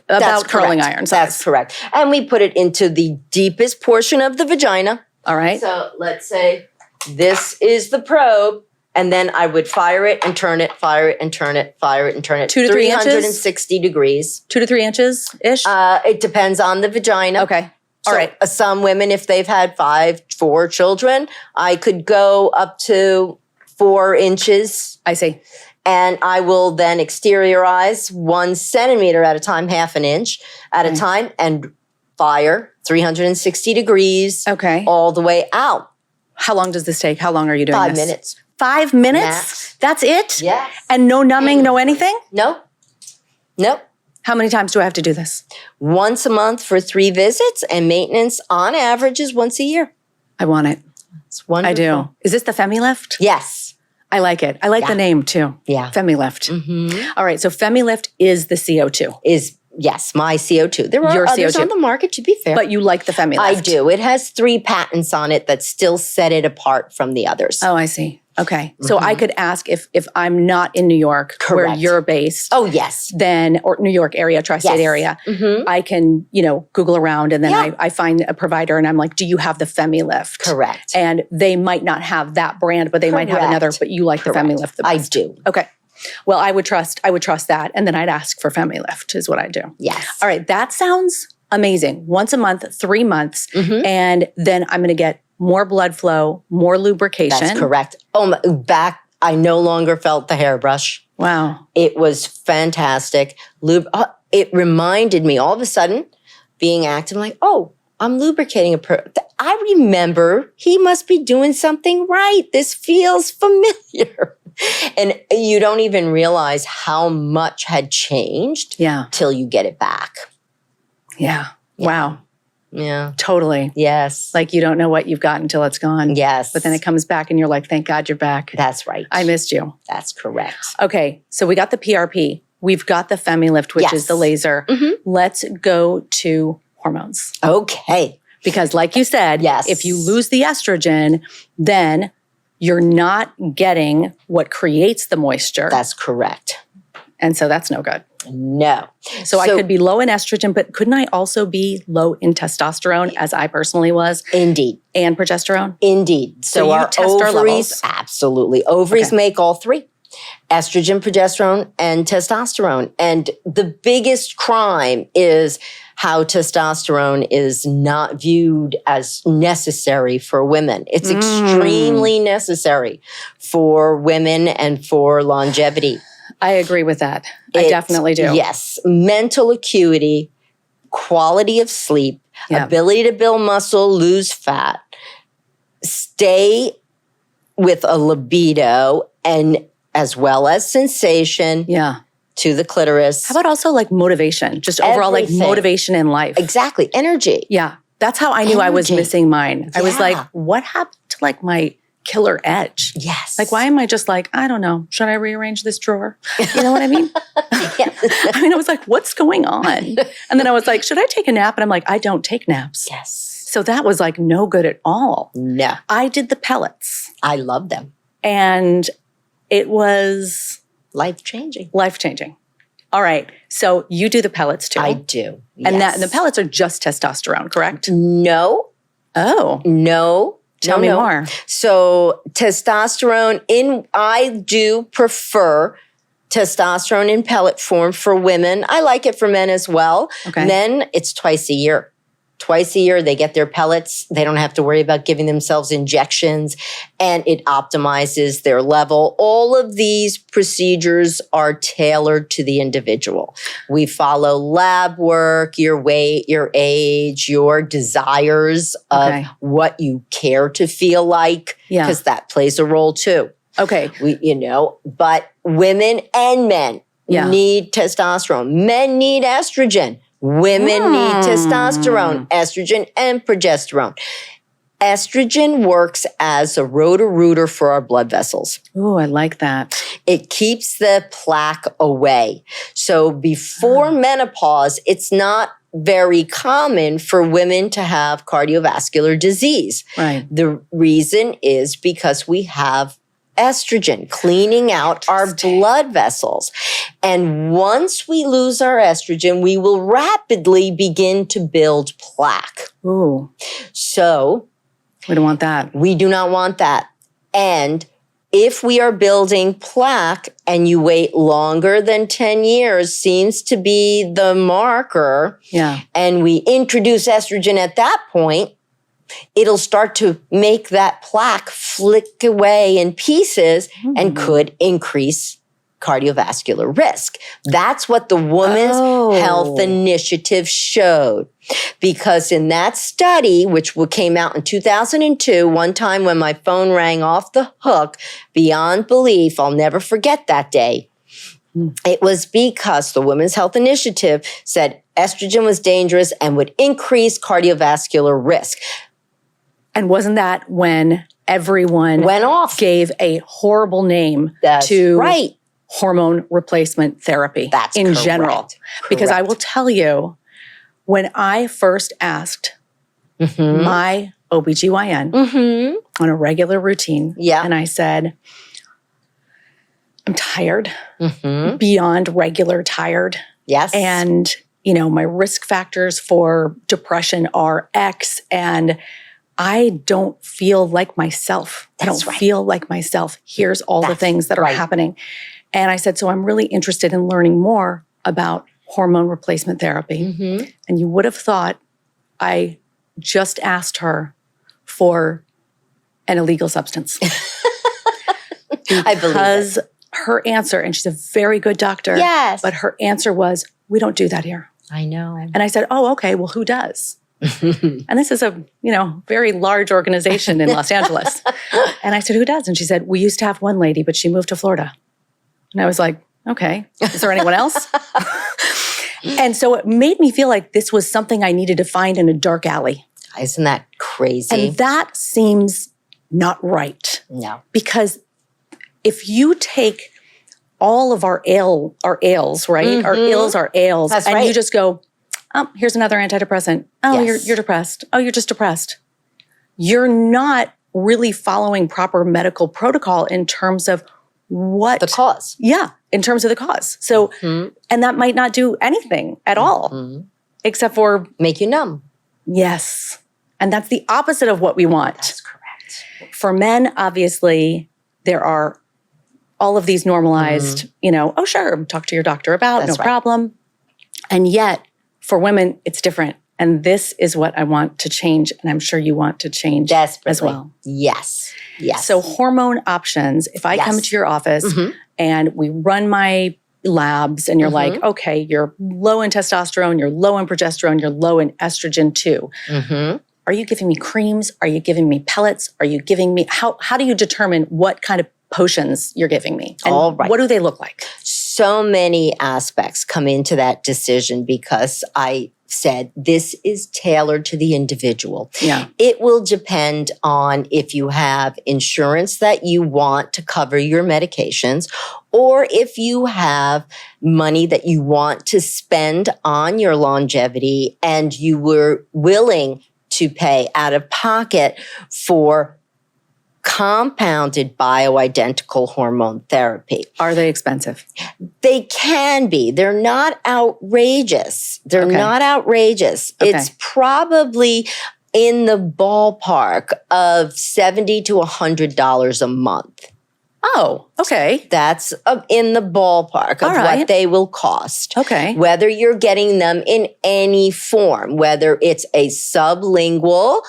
about curling iron size. That's correct. And we put it into the deepest portion of the vagina. All right. So let's say this is the probe, and then I would fire it and turn it, fire it and turn it, fire it and turn it. 2 to 3 inches? 360 degrees. 2 to 3 inches ish. It depends on the vagina. Okay. All So, right. Some women, if they've had 4 children, I could go up to 4 inches. I see. And I will then exteriorize 1 centimeter at a time, half an inch at a time, and fire 360 degrees Okay. all the way out. How long does this take? How long are you doing 5 this? minutes. 5 minutes? Max. That's it? Yes. And no numbing, no anything? No. Nope. How many times do I have to do this? Once a month for 3 visits, and maintenance on average is once a year. I want it. It's wonderful. I do. Is this the Femilift? Yes. I like it. I like the name too. Yeah. Femilift. Mm-hmm. All right. So Femilift is the CO2. Yes, my CO2. There are Your others CO2. on the market, to be fair. But you like the Femilift. I do. It has 3 patents on it that still set it apart from the others. Oh, I see. Okay. So I could ask if I'm not in New York, where Correct. you're based. Oh, yes. Then, or New York area, tri-state Yes. area, Mm-hmm. I can, Google around and then Yeah. I find a provider and I'm like, do you have the Femilift? Correct. And they might not have that brand, but they might have another, but you like Correct. the Femilift the I best. do. Okay. Well, I would trust that. And then I'd ask for Femilift is what I do. Yes. All right. That sounds amazing. Once a month, 3 months. Mhm. And then I'm going to get more blood flow, more lubrication. That's correct. Oh, back, I no longer felt the hairbrush. Wow. It was fantastic. It reminded me all of a sudden, being active, like, oh, I'm lubricating I remember he must be doing something right. This feels familiar. And you don't even realize how much had changed till you get it back. Yeah. Wow. Yeah. Totally. Yes. Like you don't know what you've got until it's gone. Yes. But then it comes back and you're like, thank God you're back. That's right. I missed you. That's correct. Okay. So we got the PRP. We've got the Femilift, which is the laser. Mhm. Let's go to hormones. Okay. Because like you said, Yes. if you lose the estrogen, then you're not getting what creates the moisture. That's correct. And so that's no good. No. So I could be low in estrogen, but couldn't I also be low in testosterone, as I personally was, Indeed. and progesterone? Indeed. So you our test our ovaries, levels? absolutely. Ovaries Okay. make all 3. Estrogen, progesterone, and testosterone. And the biggest crime is how testosterone is not viewed as necessary for women. It's extremely necessary for women and for longevity. I agree with that. I definitely do. Yes. Mental acuity, quality of sleep, Yeah. ability to build muscle, lose fat, stay with a libido, and as well as sensation Yeah. to the clitoris. How about also like motivation? Just overall like Everything. motivation in life. Exactly. Energy. Yeah. That's how I knew I was Energy. missing mine. I was Yeah. like, what happened to like my killer edge? Yes. Like, why am I just like, I don't know. Should I rearrange this drawer? You know what I mean? I mean, I was like, what's going on? And then I was like, should I take a nap? And I'm like, I don't take naps. Yes. So that was like no good at all. No. I did the pellets I love them. and it was Life-changing. life-changing. All right. So you do the pellets too. I do. And Yes. and the pellets are just testosterone, correct? No. Oh, No. tell me more. So testosterone I do prefer testosterone in pellet form for women. I like it for men as well. Okay. Men, it's twice a year. Twice a year, they get their pellets. They don't have to worry about giving themselves injections, and it optimizes their level. All of these procedures are tailored to the individual. We follow lab work, your weight, your age, your desires of Okay. what you care to feel like, Yeah. because that plays a role too. Okay. But women and men Yeah. need testosterone. Men need estrogen. Women need testosterone, estrogen, and progesterone. Estrogen works as a rotor-rooter for our blood vessels. Ooh, I like that. It keeps the plaque away. So before menopause, it's not very common for women to have cardiovascular disease. Right. The reason is because we have estrogen, cleaning out our blood vessels. And once we lose our estrogen, we will rapidly begin to build plaque. Ooh. So we don't want that. We do not want that. And if we are building plaque and you wait longer than 10 years seems to be the marker, and we introduce estrogen at that point, it'll start to make that plaque flick away in pieces and could increase cardiovascular risk. That's what the Women's Health Initiative showed. Because in that study, which came out in 2002, one time when my phone rang off the hook, beyond belief, I'll never forget that day. It was because the Women's Health Initiative said estrogen was dangerous and would increase cardiovascular risk. And wasn't that when everyone went off, gave a horrible name to hormone replacement therapy in general? Because I will tell you, when I first asked my OBGYN on a regular routine, and I said, I'm tired, beyond regular tired. Yes. And, my risk factors for depression are X, and I don't feel like myself. I don't feel like myself. Here's all the things that are happening. And I said, so I'm really interested in learning more about hormone replacement therapy. And you would have thought I just asked her for an illegal substance. I believe Because her answer, and she's a very good doctor, but her answer was, we don't do that here. I know. And I said, oh, okay, well, who does? And this is a, very large organization in Los Angeles. And I said, who does? And she said, we used to have one lady, but she moved to Florida. And I was like, okay, is there anyone else? And so it made me feel like this was something I needed to find in a dark alley. Isn't that crazy? And that seems not right. No. Because if you take all of our ails, right? Our ills, our ails, That's and you just go, oh, here's another antidepressant. Oh, you're depressed. Oh, you're just depressed. You're not really following proper medical protocol in terms of what the cause. Yeah, in terms of the cause. So, and that might not do anything at all, except for make you numb. Yes. And that's the opposite of what we want. That's correct. For men, obviously, there are all of these normalized, oh, sure, talk to your doctor about, no problem. And yet, for women, it's different. And this is what I want to change. And I'm sure you want to change as well. Yes. Yes. So hormone options, if I come to your office and we run my labs and you're like, okay, you're low in testosterone, you're low in progesterone, you're low in estrogen too. Are you giving me creams? Are you giving me pellets? Are you giving me, how do you determine what kind of potions you're giving me? And what do they look like? So many aspects come into that decision because I said this is tailored to the individual. Yeah. It will depend on if you have insurance that you want to cover your medications, or if you have money that you want to spend on your longevity and you were willing to pay out of pocket for compounded bioidentical hormone therapy. Are they expensive? They can be. They're not outrageous. They're not outrageous. It's probably in the ballpark of $70 to $100 a month. Oh, okay. That's in the ballpark of what they will cost. Okay. Whether you're getting them in any form, whether it's a sublingual,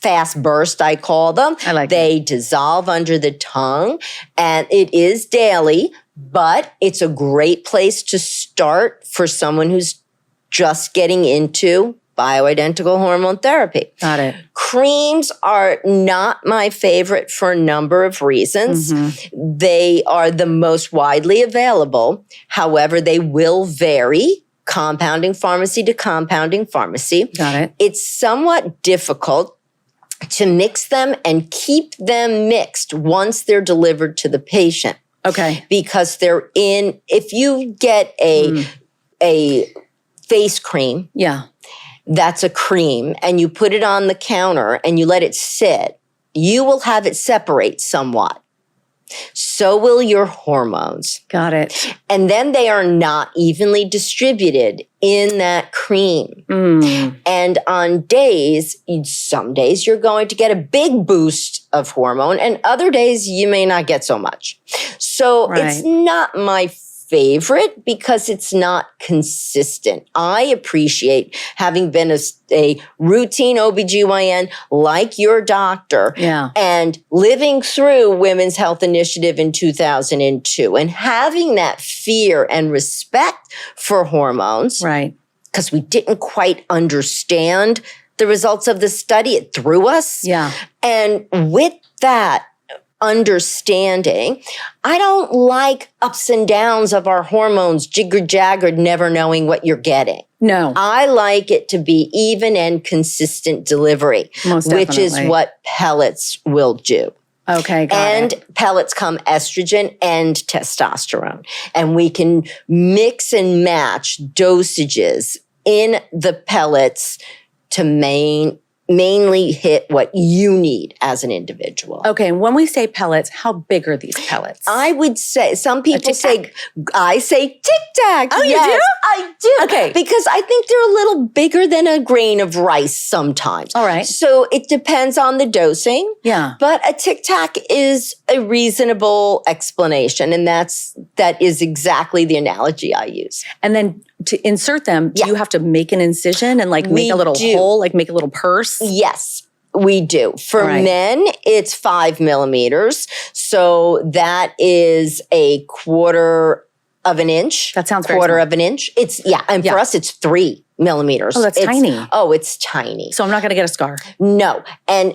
fast burst, I call them. I like They dissolve under the tongue, and it is daily, but it's a great place to start for someone who's just getting into bioidentical hormone therapy. Got it. Creams are not my favorite for a number of reasons. They are the most widely available. However, they will vary compounding pharmacy to compounding pharmacy. Got it. It's somewhat difficult to mix them and keep them mixed once they're delivered to the patient. Okay. Because they're in, if you get a face cream, that's a cream, and you put it on the counter and you let it sit, you will have it separate somewhat. So will your hormones. Got it. And then they are not evenly distributed in that cream. And on days, some days you're going to get a big boost of hormone, and other days you may not get so much. So it's not my favorite because it's not consistent. I appreciate having been a routine OBGYN like your doctor and living through Women's Health Initiative in 2002 and having that fear and respect for hormones. Right. Because we didn't quite understand the results of the study. It threw us. Yeah. And with that understanding, I don't like ups and downs of our hormones, jigger-jaggered, never knowing what you're getting. No. I like it to be even and consistent delivery, which is what pellets will do. Okay, got it. Pellets come estrogen and testosterone. And we can mix and match dosages in the pellets to mainly hit what you need as an individual. Okay, and when we say pellets, how big are these pellets? I would say, some people say, I say Tic Tac. Oh, you do? I do. Okay. Because I think they're a little bigger than a grain of rice sometimes. All right. So it depends on the dosing. Yeah. But a Tic Tac is a reasonable explanation. And that is exactly the analogy I use. And then to insert them, do you have to make an incision and like make a little hole, like make a little purse? Yes, we do. For men, it's 5 millimeters. So that is a quarter of an inch. That sounds very quarter small. of an inch. And for us, it's 3 millimeters. Oh, that's tiny. Oh, it's tiny. So I'm not going to get a scar. No. And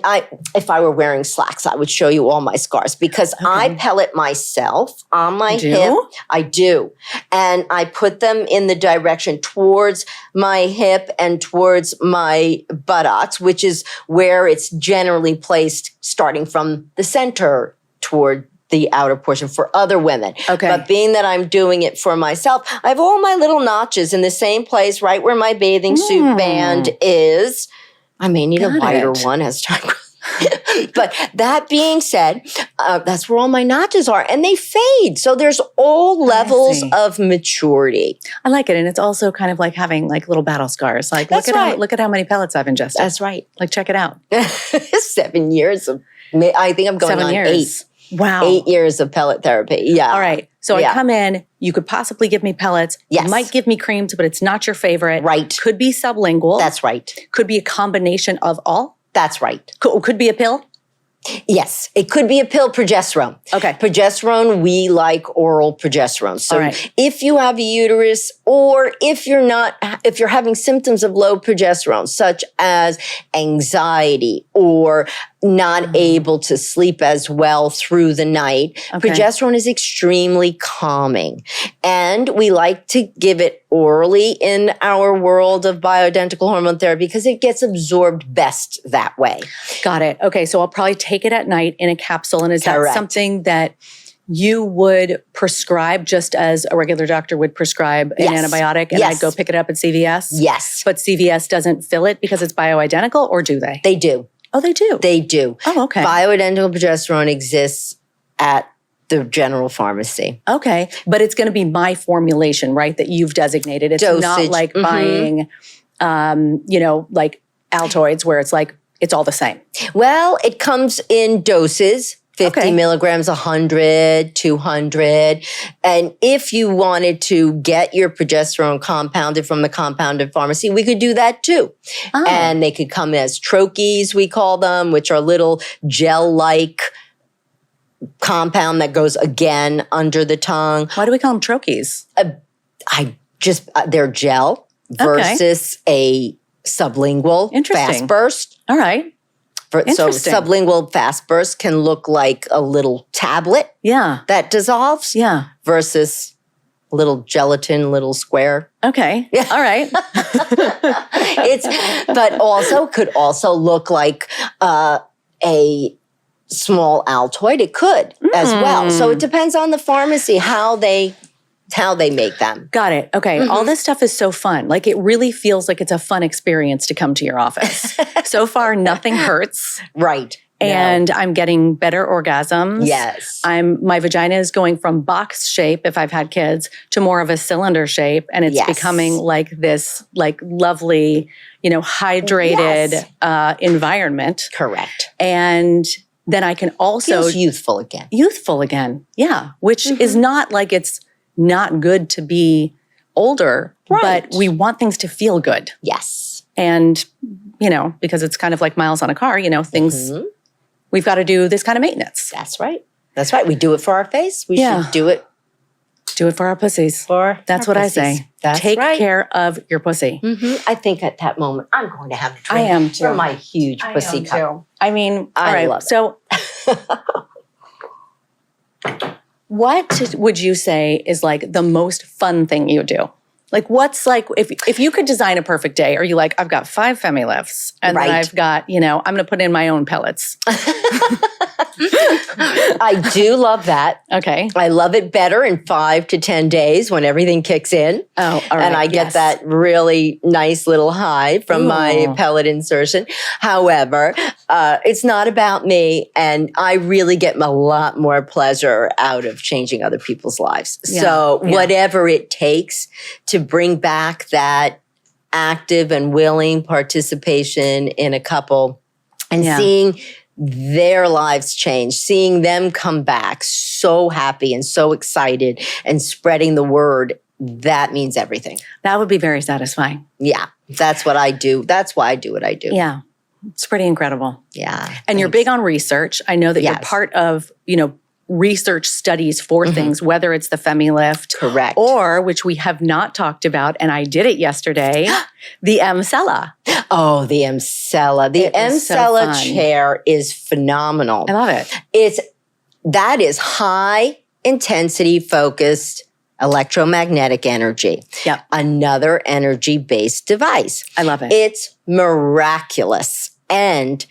if I were wearing slacks, I would show you all my scars because I pellet myself on my hip. I do. And I put them in the direction towards my hip and towards my buttocks, which is where it's generally placed starting from the center toward the outer portion for other women. Okay. But being that I'm doing it for myself, I have all my little notches in the same place, right where my bathing suit band is. I may need a wider one as time goes. But that being said, that's where all my notches are, and they fade. So there's all levels of maturity. I like it, and it's also kind of like having like little battle scars. Like look at how many pellets I've ingested. That's right. Like check it out. 7 years of. I think I'm going 7 on years. 8. Wow. 8 years of pellet therapy. Yeah. All right. So I come in, you could possibly give me pellets. Yes. You might give me creams, but it's not your favorite. Right. Could be sublingual. That's right. Could be a combination of all. That's right. Could be a pill. Yes, it could be a pill, progesterone. Okay. Progesterone, we like oral progesterone. So if you have a uterus or if you're having symptoms of low progesterone, such as anxiety or not able to sleep as well through the night, progesterone is extremely calming. And we like to give it orally in our world of bioidentical hormone therapy because it gets absorbed best that way. Got it. Okay, so I'll probably take it at night in a capsule. And is that something that you would prescribe just as a regular doctor would prescribe an antibiotic and I'd go pick it up at CVS? Yes. But CVS doesn't fill it because it's bioidentical, or do they? They do. Oh, they do? They do. Oh, okay. Bioidentical progesterone exists at the general pharmacy. Okay. But it's going to be my formulation, right, that you've designated. It's not like buying, like Altoids where it's like, it's all the same. Well, it comes in doses. 50 milligrams, 100, 200. And if you wanted to get your progesterone compounded from the compounded pharmacy, we could do that too. Oh. And they could come as troches, we call them, which are little gel-like compound that goes again under the tongue. Why do we call them troches? They're gel versus a sublingual fast burst. All right. So sublingual fast burst can look like a little tablet that dissolves versus a little gelatin, little square. Okay. All right. Could also look like a small Altoid. It could as well. So it depends on the pharmacy how they make them. Got it. Okay. All this stuff is so fun. Like it really feels like it's a fun experience to come to your office. So far, nothing hurts. Right. And I'm getting better orgasms. Yes. My vagina is going from box shape, if I've had kids, to more of a cylinder shape. And it's becoming like this lovely, hydrated environment. Correct. And then I can also... Feels youthful again. Youthful again, yeah. Which is not like it's not good to be older, but we want things to feel good. Yes. And, because it's kind of like miles on a car, things... We've got to do this kind of maintenance. That's right. That's right. We do it for our face. We should do it. Do it for our pussies. That's what I say. Take care of your pussy. I think at that moment, I'm going to have a drink. I am too. From my huge pussy cup. Too. I mean, all I right. love it. So what would you say is like the most fun thing you do? Like what's like, if you could design a perfect day, are you like, I've got 5 Femilifts and then I've got, I'm going to put in my own pellets. I do love that. Okay. I love it better in 5 to 10 days when everything kicks in. Oh, all right. And I get that really nice little high from my pellet insertion. However, it's not about me. And I really get a lot more pleasure out of changing other people's lives. Yeah. So whatever it takes to bring back that active and willing participation in a couple and seeing their lives change, seeing them come back so happy and so excited and spreading the word, that means everything. That would be very satisfying. Yeah, that's what I do. That's why I do what I do. Yeah, it's pretty incredible. Yeah. And you're big on research. I know that you're part of, research studies for things, whether it's the Femilift. Correct. Or, which we have not talked about, and I did it yesterday, the Emsella. Oh, the Emsella. The Emsella chair is phenomenal. I love it. That is high intensity focused electromagnetic energy. Yep. Another energy-based device. I love it. It's miraculous. And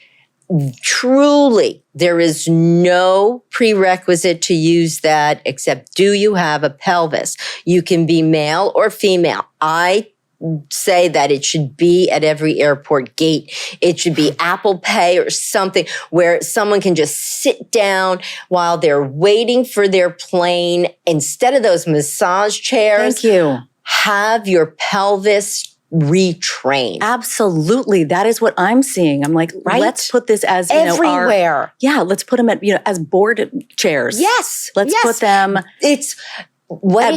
truly, there is no prerequisite to use that except do you have a pelvis? You can be male or female. I say that it should be at every airport gate. It should be Apple Pay or something where someone can just sit down while they're waiting for their plane. Instead of those massage chairs, thank you. Have your pelvis retrained. Absolutely. That is what I'm seeing. I'm like, let's put this as, everywhere. Let's put them at, as board chairs. Yes. Let's put them at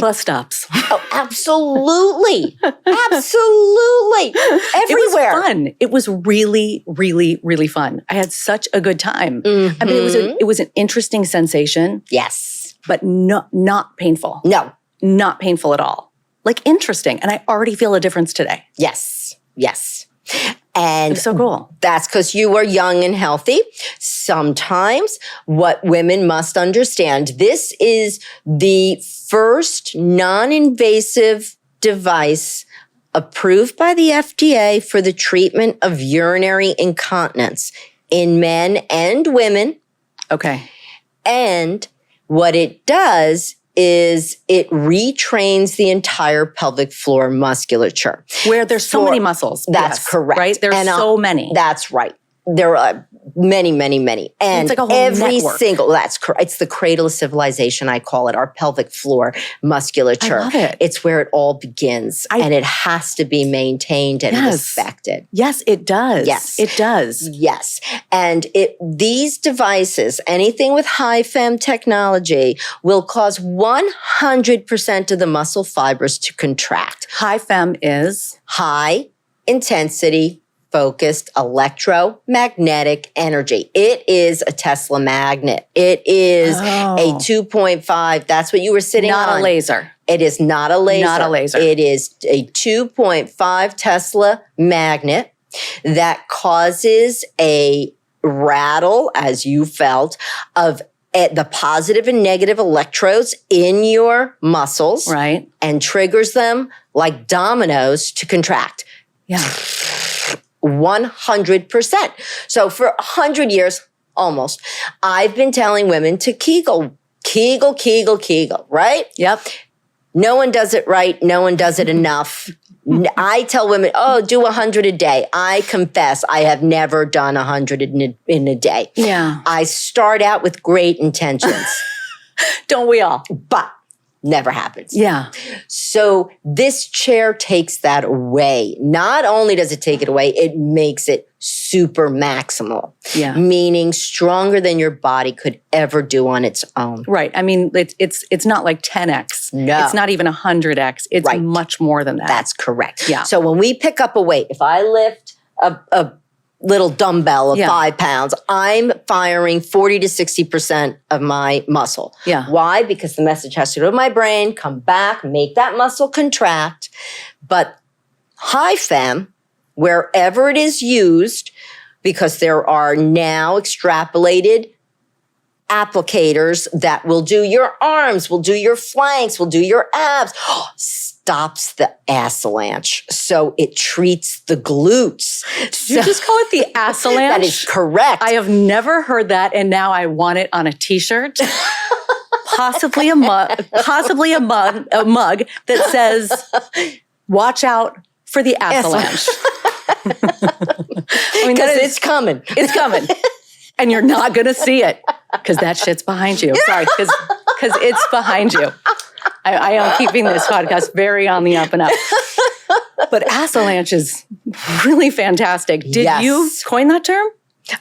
bus stops. Oh, absolutely. Absolutely. Everywhere. It was fun. It was really, really, really fun. I had such a good time. I mean, it was an interesting sensation. Yes. But not painful. No. Not painful at all. Like interesting. And I already feel a difference today. Yes. Yes. And it's so cool. That's because you are young and healthy. Sometimes what women must understand, this is the first non-invasive device approved by the FDA for the treatment of urinary incontinence in men and women. Okay. And what it does is it retrains the entire pelvic floor musculature. Where there's so many muscles. That's correct. Right? There's so many. That's right. There are many, many, many. And it's like a whole every network. that's correct. It's the cradle of civilization, I call it, our pelvic floor musculature. I love it. It's where it all begins. And it has to be maintained and respected. Yes, it does. Yes. It does. Yes. And these devices, anything with high fem technology, will cause 100% of the muscle fibers to contract. High fem is? High intensity focused electromagnetic energy. It is a Tesla magnet. It is a 2.5. That's what you were sitting on. Not a laser. It is not a laser. Not a laser. It is a 2.5 Tesla magnet that causes a rattle, as you felt, of the positive and negative electrodes in your muscles. Right. And triggers them like dominoes to contract. Yeah. 100%. So for 100 years, almost, I've been telling women to Kegel, right? Yep. No one does it right. No one does it enough. I tell women, do 100 a day. I confess I have never done 100 in a day. Yeah. I start out with great intentions. Don't we all? But never happens. Yeah. So this chair takes that away. Not only does it take it away, it makes it super maximal. Yeah. Meaning stronger than your body could ever do on its own. Right. I mean, it's not like 10x. No. It's not even 100x. It's Right. much more than that. That's correct. Yeah. So when we pick up a weight, if I lift a little dumbbell of 5 pounds, I'm firing 40 to 60% of my muscle. Yeah. Why? Because the message has to go to my brain, come back, make that muscle contract. But high fem, wherever it is used, because there are now extrapolated applicators that will do your arms, will do your flanks, will do your abs, stops the avalanche. So it treats the glutes. Did you just call it the avalanche? That is correct. I have never heard that, and now I want it on a T-shirt. Possibly a mug that says, "Watch out for the avalanche." I mean, because it's coming. It's coming. And you're not going to see it because that shit's behind you. Sorry, because it's behind you. I am keeping this podcast very on the up and up. But avalanche is really fantastic. Did you coin that term?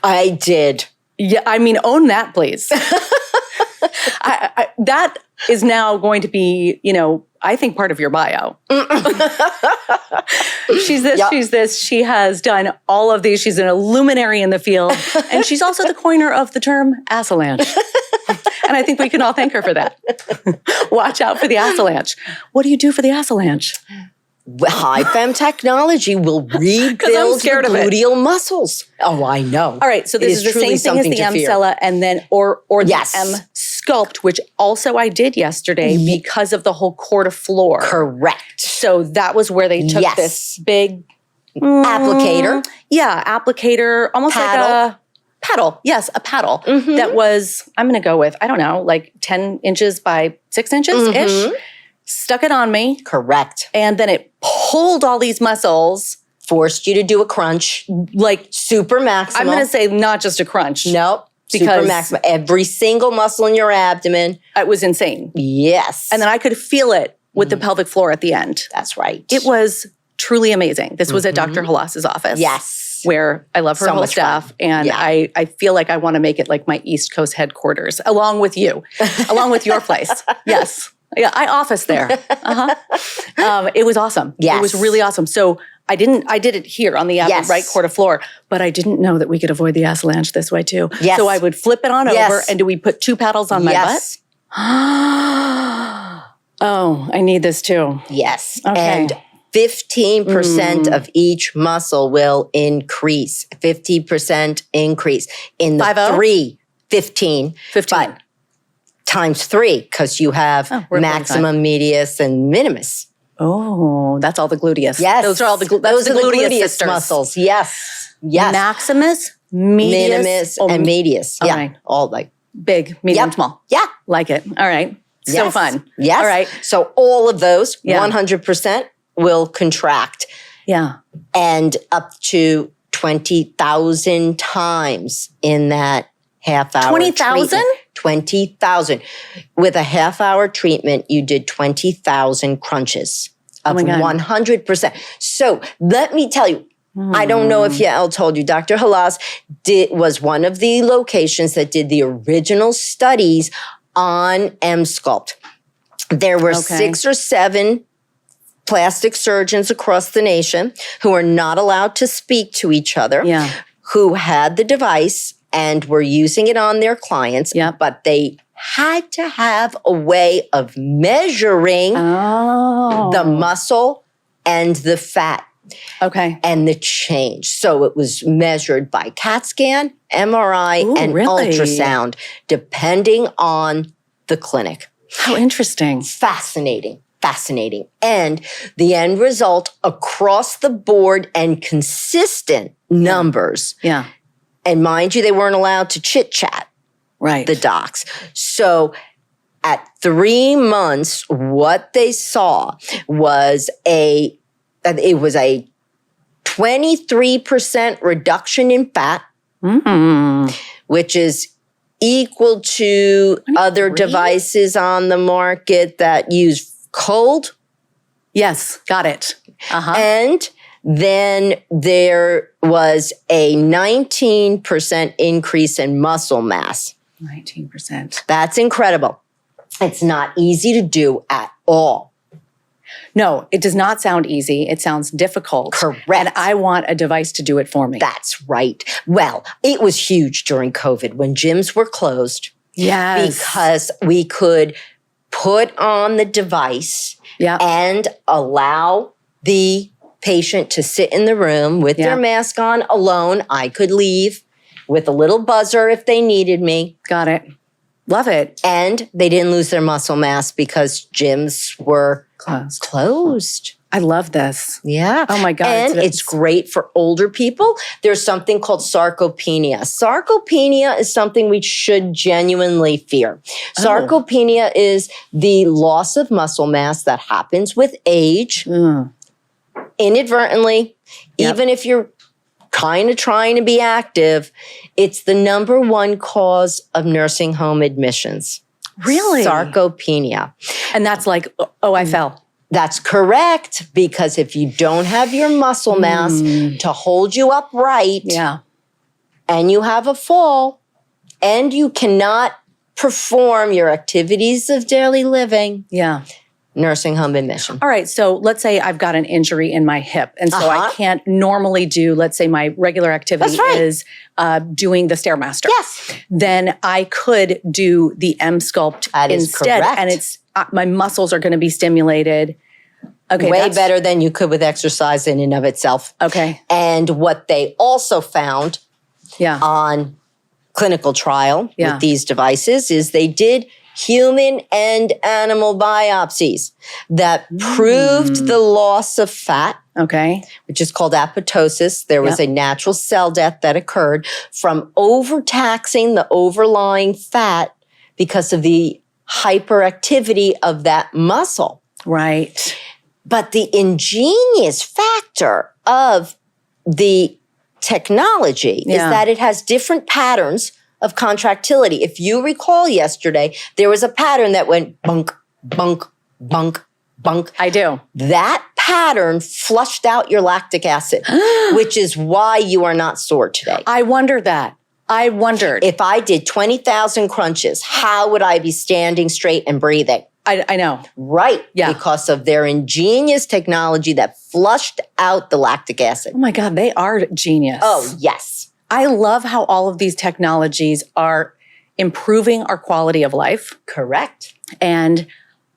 I did. Yeah, I mean, own that, please. That is now going to be, I think part of your bio. She's this, she's this. She has done all of these. She's an luminary in the field. And she's also the coiner of the term avalanche. And I think we can all thank her for that. Watch out for the avalanche. What do you do for the avalanche? High fem technology will rebuild your gluteal muscles. Oh, I know. All right, so this is the same thing as the Emsella and then or the M Sculpt, which also I did yesterday because of the whole Cortiflor. Correct. So that was where they took this big applicator. Yeah, applicator, almost like a paddle. Yes, a paddle that was, I'm going to go with, I don't know, like 10 inches by 6 inches-ish. Stuck it on me. Correct. And then it pulled all these muscles. Forced you to do a crunch. Like super maximal. I'm going to say not just a crunch. Nope. Super maximal. Every single muscle in your abdomen. It was insane. Yes. And then I could feel it with the pelvic floor at the end. That's right. It was truly amazing. This was at Dr. Halas's office. Yes. Where I love her whole staff. Fun. And I feel like I want to make it like my East Coast headquarters, along with you, along with your place. Yes. Yeah, I office there. It was awesome. Yes. It was really awesome. So I did it here on the right Cortiflor, but I didn't know that we could avoid the avalanche this way too. Yes. So I would flip it on over, and do we put 2 paddles on my butt? Oh, I need this too. Yes. Okay. And 15% of each muscle will increase. 50% increase in the 15. But times 3, because you have maximum, medius, and minimus. Oh, that's all the gluteus. Yes. Those are all the gluteus muscles. Yes. Yes. Maximus, medius, and medius. Yeah. Right. All like big, medium, small. Yeah. Like it. All right. So fun. Yes. All right. So all of those, 100% will contract. Yeah. And up to 20,000 times in that half-hour 20,000? 20,000. With a half-hour treatment, you did 20,000 crunches of 100%. So let me tell you, I don't know if Yael told you, Dr. Halas was one of the locations that did the original studies on Emsculpt. There were 6 or 7 plastic surgeons across the nation who are not allowed to speak to each other, who had the device and were using it on their clients, but they had to have a way of measuring the muscle and the fat. Okay. And the change. So it was measured by CAT scan, MRI, and ultrasound, depending on the clinic. How interesting. Fascinating. Fascinating. And the end result across the board and consistent numbers. Yeah. And mind you, they weren't allowed to chit-chat, the docs. So at 3 months, what they saw was a it was a 23% reduction in fat, which is equal to 23? Other devices on the market that use cold. Yes, got it. And then there was a 19% increase in muscle mass. 19%. That's incredible. It's not easy to do at all. No, it does not sound easy. It sounds difficult. Correct. And I want a device to do it for me. That's right. Well, it was huge during COVID when gyms were closed. Yes. Because we could put on the device and allow the patient to sit in the room with their mask on alone. I could leave with a little buzzer if they needed me. Got it. Love it. And they didn't lose their muscle mass because gyms were closed. I love this. Yeah. Oh my God. And it's great for older people. There's something called sarcopenia. Sarcopenia is something we should genuinely fear. Sarcopenia is the loss of muscle mass that happens with age, inadvertently, even if you're kind of trying to be active. It's the number one cause of nursing home admissions. Really? Sarcopenia. And that's like, oh, I fell. That's correct, because if you don't have your muscle mass to hold you upright, and you have a fall, and you cannot perform your activities of daily living, nursing home admission. All right, so let's say I've got an injury in my hip, and so I can't normally do, let's say my regular activity is doing the Stairmaster. Yes. Then I could do the M-Sculpt instead, correct. and it's my muscles are going to be stimulated. Okay, way better than you could with exercise in and of itself. Okay. And what they also found on clinical trial with these devices is they did human and animal biopsies that proved the loss of fat, which is called apoptosis. There was a natural cell death that occurred from overtaxing the overlying fat because of the hyperactivity of that muscle. Right. But the ingenious factor of the technology is that it has different patterns of contractility. If you recall yesterday, there was a pattern that went bunk, bunk, bunk, bunk. I do. That pattern flushed out your lactic acid, which is why you are not sore today. I wondered that. I wondered. If I did 20,000 crunches, how would I be standing straight and breathing? I know. Right. Yeah. Because of their ingenious technology that flushed out the lactic acid. Oh my God, they are genius. Oh, yes. I love how all of these technologies are improving our quality of life. Correct. And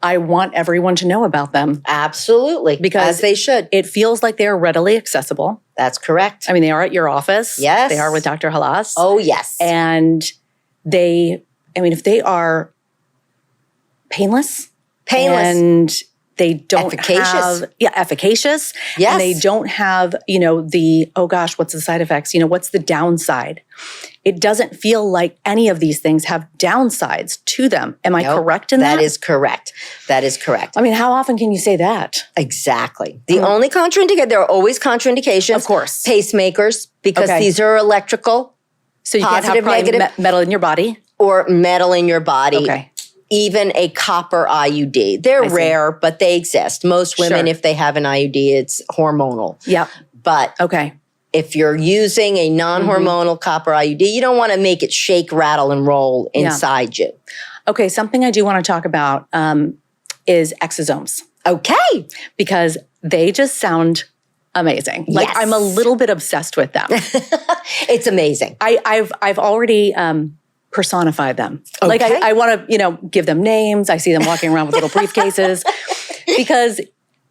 I want everyone to know about them. Absolutely. Because as they should. It feels like they are readily accessible. That's correct. I mean, they are at your office. Yes. They are with Dr. Halas. Oh, yes. And if they are painless. And they don't have, efficacious. Yes. And they don't have, the, oh gosh, what's the side effects? What's the downside? It doesn't feel like any of these things have downsides to them. Am I correct in that? That is correct. That is correct. I mean, how often can you say that? Exactly. The only contraindication, there are always contraindications. Of course. Pacemakers, because these are electrical. So you can't have metal in your body? Or metal in your body. Okay. Even a copper IUD. They're rare, but they exist. Most women, if they have an IUD, it's hormonal. Yep. But if you're using a non-hormonal copper IUD, you don't want to make it shake, rattle, and roll inside you. Okay, something I do want to talk about is exosomes. Okay. Because they just sound amazing. Like I'm a little bit obsessed with them. It's amazing. I've already personify them. Okay. Like I want to, give them names. I see them walking around with little briefcases because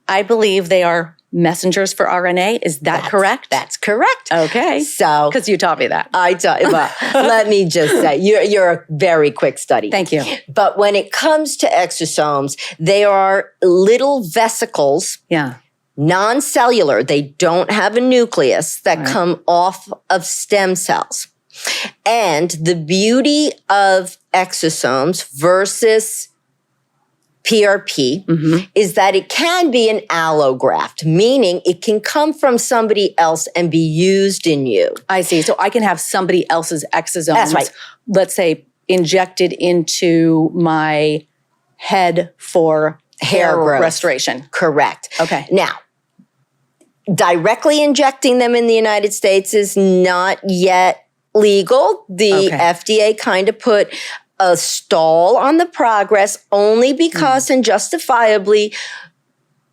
I believe they are messengers for RNA. Is that correct? That's correct. Okay. So, because you taught me that. I taught you. Well, let me just say, you're a very quick study. Thank you. But when it comes to exosomes, they are little vesicles. Yeah. Non-cellular. They don't have a nucleus that come off of stem cells. And the beauty of exosomes versus PRP, is that it can be an allograft, meaning it can come from somebody else and be used in you. I see. So I can have somebody else's exosomes, That's right. let's say, injected into my head for hair growth. restoration. Correct. Okay. Now, directly injecting them in the United States is not yet legal. The FDA kind of put a stall on the progress only because, and justifiably,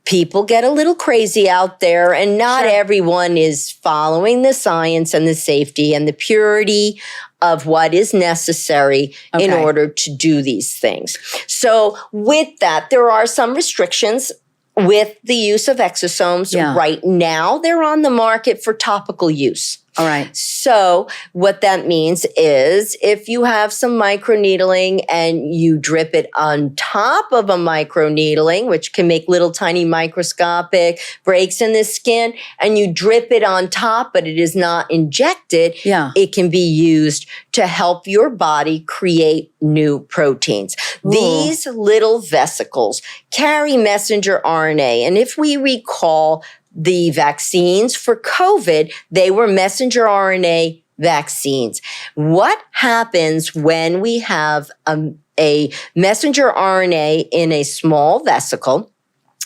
people get a little crazy out there, and not everyone is following the science and the safety and the purity of what is necessary in order to do these things. So with that, there are some restrictions with the use of exosomes. Right now, they're on the market for topical use. All right. So what that means is if you have some microneedling and you drip it on top of a microneedling, which can make little tiny microscopic breaks in the skin, and you drip it on top, but it is not injected, it can be used to help your body create new proteins. Ooh. These little vesicles carry messenger RNA. And if we recall, the vaccines for COVID, they were messenger RNA vaccines. What happens when we have a messenger RNA in a small vesicle?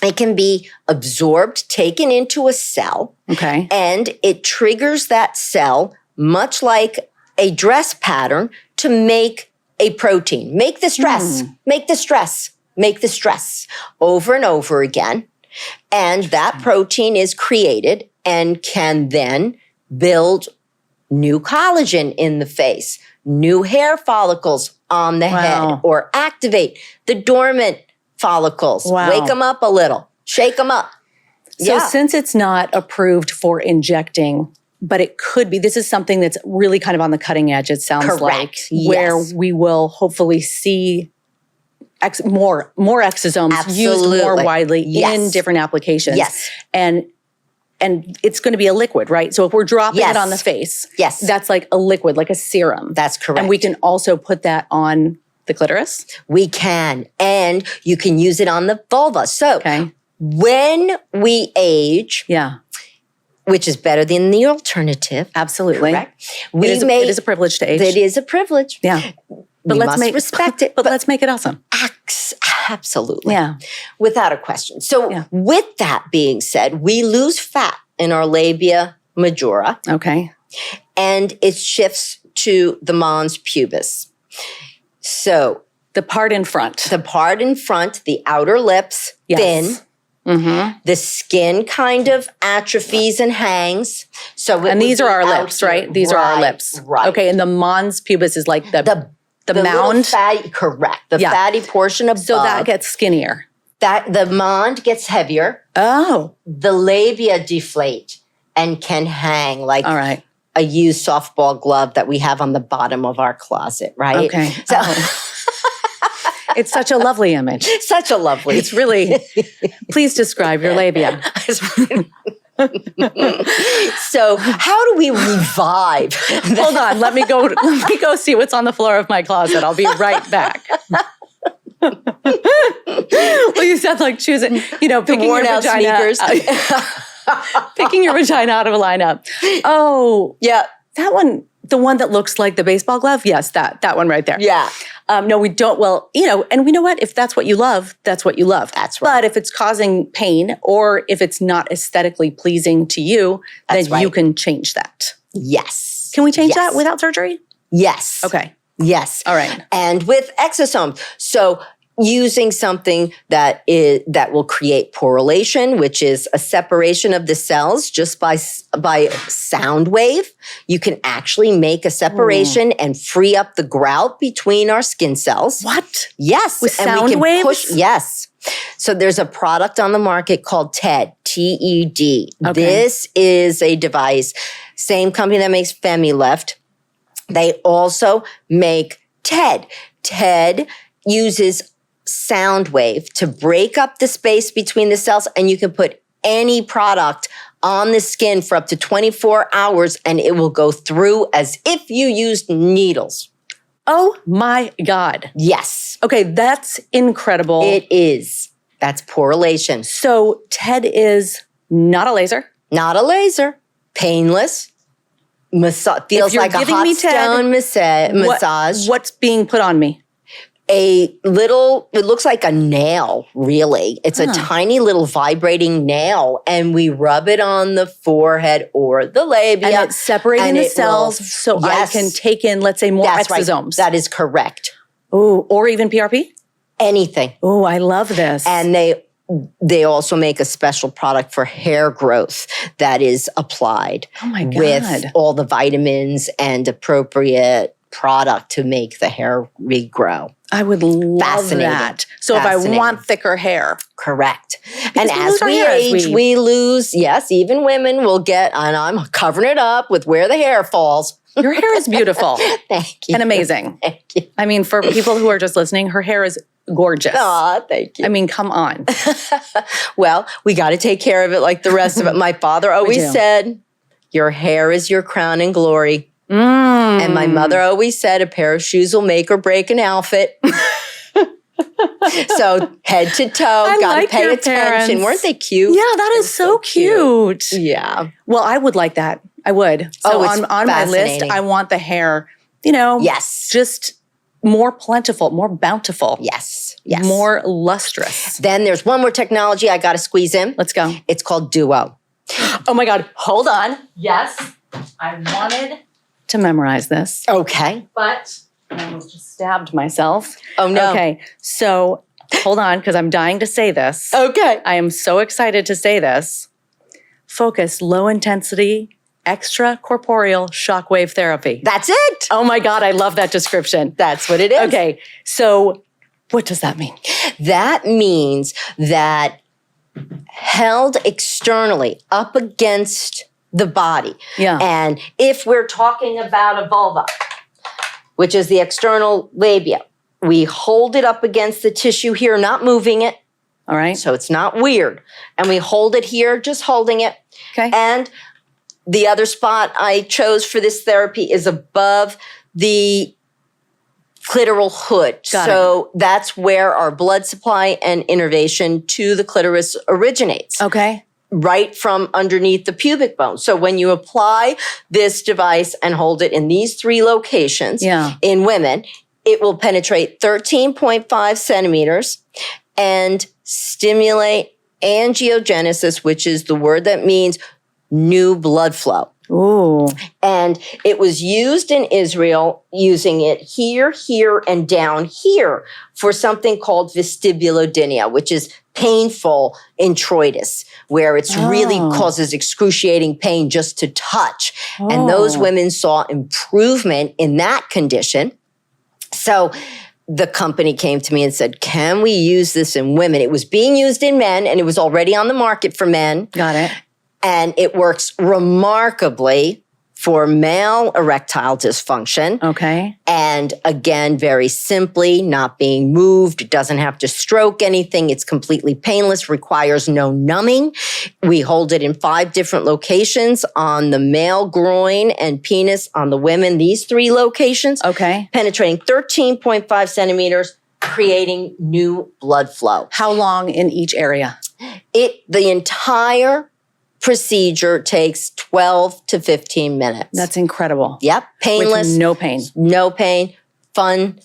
It can be absorbed, taken into a cell, and it triggers that cell, much like a dress pattern, to make a protein. Make the stress, make the stress, make the stress over and over again. And that protein is created and can then build new collagen in the face, new hair follicles on the head, or activate the dormant follicles. Wake them up a little, shake them up. So since it's not approved for injecting, but it could be, this is something that's really kind of on the cutting edge, it sounds like, where we will hopefully see more exosomes used more widely in different applications. And it's going to be a liquid, right? So if we're dropping it on the face, that's like a liquid, like a serum. That's correct. And we can also put that on the clitoris? We can. And you can use it on the vulva. So when we age, which is better than the alternative. Absolutely. Correct. It is a privilege to age. It is a privilege. But let's respect it. But let's make it awesome. Absolutely. Without a question. So with that being said, we lose fat in our labia majora. And it shifts to the mons pubis. So the part in front. The outer lips, thin. The skin kind of atrophies and hangs. And these are our lips, right? These are our lips. Right. Okay, and the mons pubis is like the mound. Correct. The fatty portion above. So that gets skinnier. The mond gets heavier. The labia deflate and can hang like a used softball glove that we have on the bottom of our closet, right? So it's such a lovely image. Such a lovely. It's really, please describe your labia. So how do we revive? Hold on, let me go see what's on the floor of my closet. I'll be right back. Well, you sound like choosing, picking your vagina. Picking your vagina out of a lineup. Oh, yeah. That one, the one that looks like the baseball glove? Yes, that one right there. Yeah. No, we don't. Well, and we know what? If that's what you love, that's what you love. That's right. But if it's causing pain or if it's not aesthetically pleasing to you, then you can change that. Yes. Can we change that without surgery? Yes. Okay. Yes. All right. And with exosomes. So using something that will create porulation, which is a separation of the cells just by sound wave. You can actually make a separation and free up the grout between our skin cells. What? Yes. With sound waves? Yes. So there's a product on the market called TED, T-E-D. Okay. This is a device, same company that makes Femilift. They also make TED. TED uses sound wave to break up the space between the cells, and you can put any product on the skin for up to 24 hours and it will go through as if you used needles. Oh my God. Yes. Okay, that's incredible. It is. That's poor relation. So TED is not a laser. Not a laser. Painless. Feels like a hot stone massage. What's being put on me? It looks like a nail, really. It's a tiny little vibrating nail, and we rub it on the forehead or the labia. And it's separating the cells I can take in, let's say, more exosomes. Right. That is correct. Oh, or even PRP? Anything. Oh, I love this. And they also make a special product for hair growth that is applied with all the vitamins and appropriate product to make the hair regrow. I would love that. So if I want thicker hair. Correct. And as we age, we lose, yes, even women will get, and I'm covering it up with where the hair falls. Your hair is beautiful. Thank you. And amazing. Thank you. I mean, for people who are just listening, her hair is gorgeous. Aw, thank you. I mean, come on. Well, we got to take care of it like the rest of it. My father always said, your hair is your crown and glory. And my mother always said, a pair of shoes will make or break an outfit. So head to toe, got to pay attention. Parents. Weren't they cute? Yeah, that is so cute. Yeah. Well, I would like that. I would. So on my list, I want the hair, just more plentiful, more bountiful. Yes. More lustrous. Then there's one more technology I got to squeeze in. Let's go. It's called Duo. Oh my God. Hold on. Yes. I wanted to memorize this. Okay. But I almost just stabbed myself. Oh no. Okay. So hold on, because I'm dying to say this. Okay. I am so excited to say this. Focus, low intensity, extracorporeal shockwave therapy. That's it. Oh my God, I love that description. That's what it is. Okay, so what does that mean? That means that held externally up against the body. Yeah. And if we're talking about a vulva, which is the external labia, we hold it up against the tissue here, not moving it. All right. So it's not weird. And we hold it here, just holding it. Okay. And the other spot I chose for this therapy is above the clitoral hood. So that's where our blood supply and innervation to the clitoris originates. Okay. Right from underneath the pubic bone. So when you apply this device and hold it in these 3 locations in women, it will penetrate 13.5 centimeters and stimulate angiogenesis, which is the word that means new blood flow. Ooh. And it was used in Israel, using it here, and down here for something called vestibulodynia, which is painful introitus, where it's really causes excruciating pain just to touch. And those women saw improvement in that condition. So the company came to me and said, can we use this in women? It was being used in men, and it was already on the market for men. Got it. And it works remarkably for male erectile dysfunction. Okay. And again, very simply, not being moved. It doesn't have to stroke anything. It's completely painless, requires no numbing. We hold it in 5 different locations on the male groin and penis on the women, these 3 locations. Okay. Penetrating 13.5 centimeters, creating new blood flow. How long in each area? The entire procedure takes 12 to 15 minutes. That's incredible. Yep. Painless. With no pain. No pain. Fun.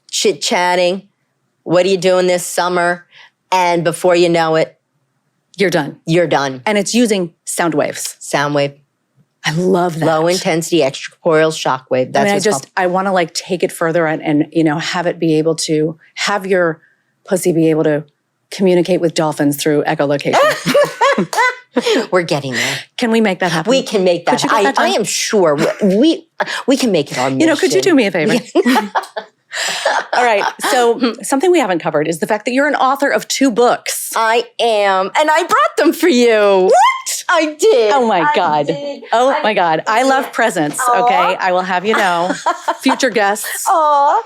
Chit-chatting. What are you doing this summer? And before you know it, you're done. You're done. And it's using sound waves. Sound wave. I love that. Low intensity extracorporeal shock wave. That's I want to take it further and have it be able to have your pussy be able to communicate with dolphins through echolocation. We're getting there. Can we make that happen? We can make that happen. I am sure we can make it our mission. Could you do me a favor? All right. So something we haven't covered is the fact that you're an author of 2 books. I am. And I brought them for you. What? I did. Oh my God. Oh my God. I love presents. Aww. Okay. I will have you know. Future guests. Aw.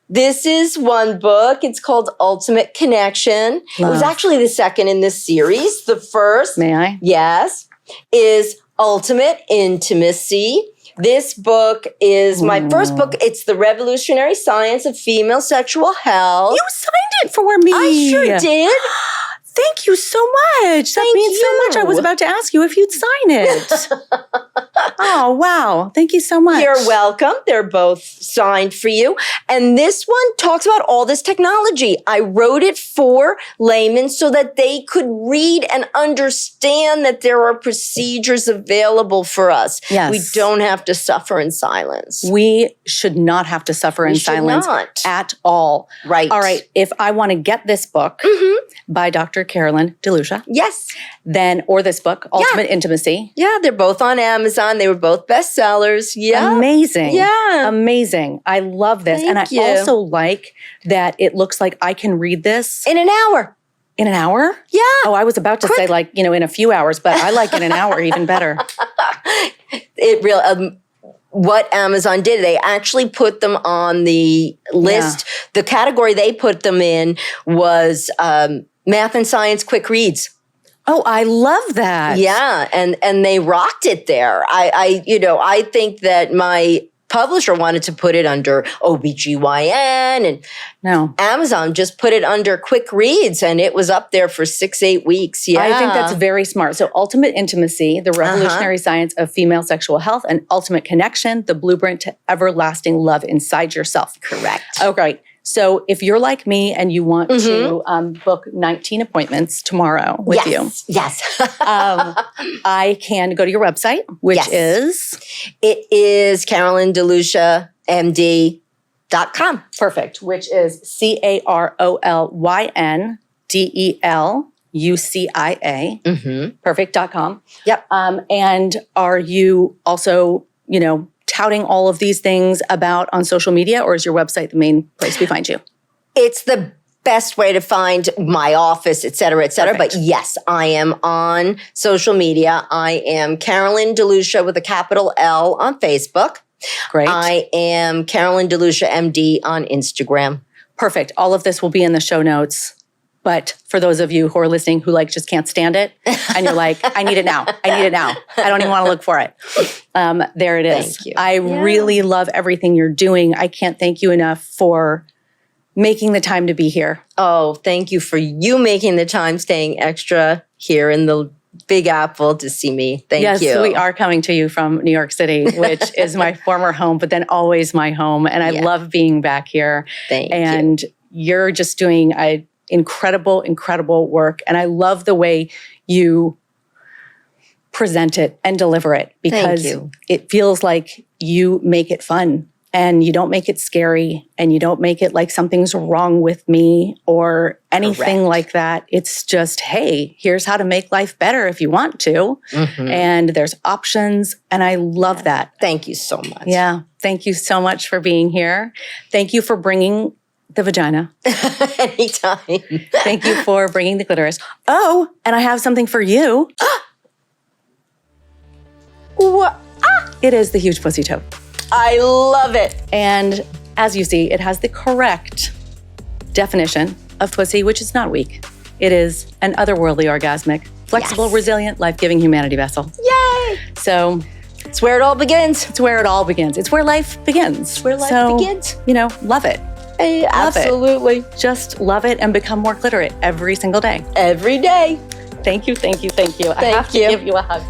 This is one book. It's called Ultimate Connection. Love. It was actually the second in this series. The first. May I? Yes. Is Ultimate Intimacy This book is my first book. It's The Revolutionary Science of Female Sexual Health. You signed it for me. I sure did. Thank you so much. That means so much. I was about to ask you if you'd sign it. Oh, wow. Thank you so much. You're welcome. They're both signed for you. And this one talks about all this technology. I wrote it for laymen so that they could read and understand that there are procedures available for us. Yes. We don't have to suffer in silence. We should not have to suffer in silence at all. Right. All right. If I want to get this book by Dr. Carolyn DeLucia. Yes. Then, or this book, Ultimate Intimacy. Yeah, they're both on Amazon. They were both bestsellers. Yeah. Amazing. Yeah. Amazing. I love this. Thank and you. I also like that it looks like I can read this in an hour. In an hour? Yeah. Oh, I was about to say in a few hours, but I like in an hour even better. It really... what Amazon did, they actually put them on the list. Yeah. The category they put them in was math and science quick reads. Oh, I love that. Yeah, and they rocked it there. I think that my publisher wanted to put it under OBGYN and Amazon just put it under quick reads and it was up there for 6-8 weeks. Yeah. I think that's very smart. So Ultimate Intimacy, The Revolutionary Science of Female Sexual Health, and Ultimate Connection, The Blueprint to Everlasting Love Inside Yourself. Correct. Okay. So if you're like me and you want to book 19 appointments tomorrow with you. Yes. I can go to your website, which is? It is Carolyn DeLucia, MD.com. Perfect. Which is CarolynDelucia. Perfect.com. Yep. And are you also, touting all of these things about on social media, or is your website the main place we find you? It's the best way to find my office, et cetera, et cetera. Perfect. But yes, I am on social media. I am Carolyn DeLucia with a capital L on Facebook. Great. I am Carolyn DeLucia, MD on Instagram. Perfect. All of this will be in the show notes. But for those of you who are listening who just can't stand it, and you're like, I need it now. I need it now. I don't even want to look for it. There it is. Thank you. I really love everything you're doing. I can't thank you enough for making the time to be here. Oh, thank you for you making the time, staying extra here in the Big Apple to see me. Thank you. Yes, we are coming to you from New York City, which is my former home, but then always my home. And I love being back here. Thank you. And you're just doing incredible work. And I love the way you present it and deliver it because it feels like you make it fun and you don't make it scary and you don't make it like something's wrong with me or anything like that. It's just, hey, here's how to make life better if you want to. And there's options. And I love that. Thank you so much. Yeah. Thank you so much for being here. Thank you for bringing the vagina. Anytime. Thank you for bringing the clitoris. Oh, and I have something for you. It is the huge pussy toe. I love it. And as you see, it has the correct definition of pussy, which is not weak. It is an otherworldly, orgasmic, flexible, resilient, life-giving humanity vessel. Yay! So it's where it all begins. It's where it all begins. It's where life begins. It's where life begins. Love it. Absolutely. Just love it and become more clitorate every single day. Every day. Thank you. I have to give you a hug.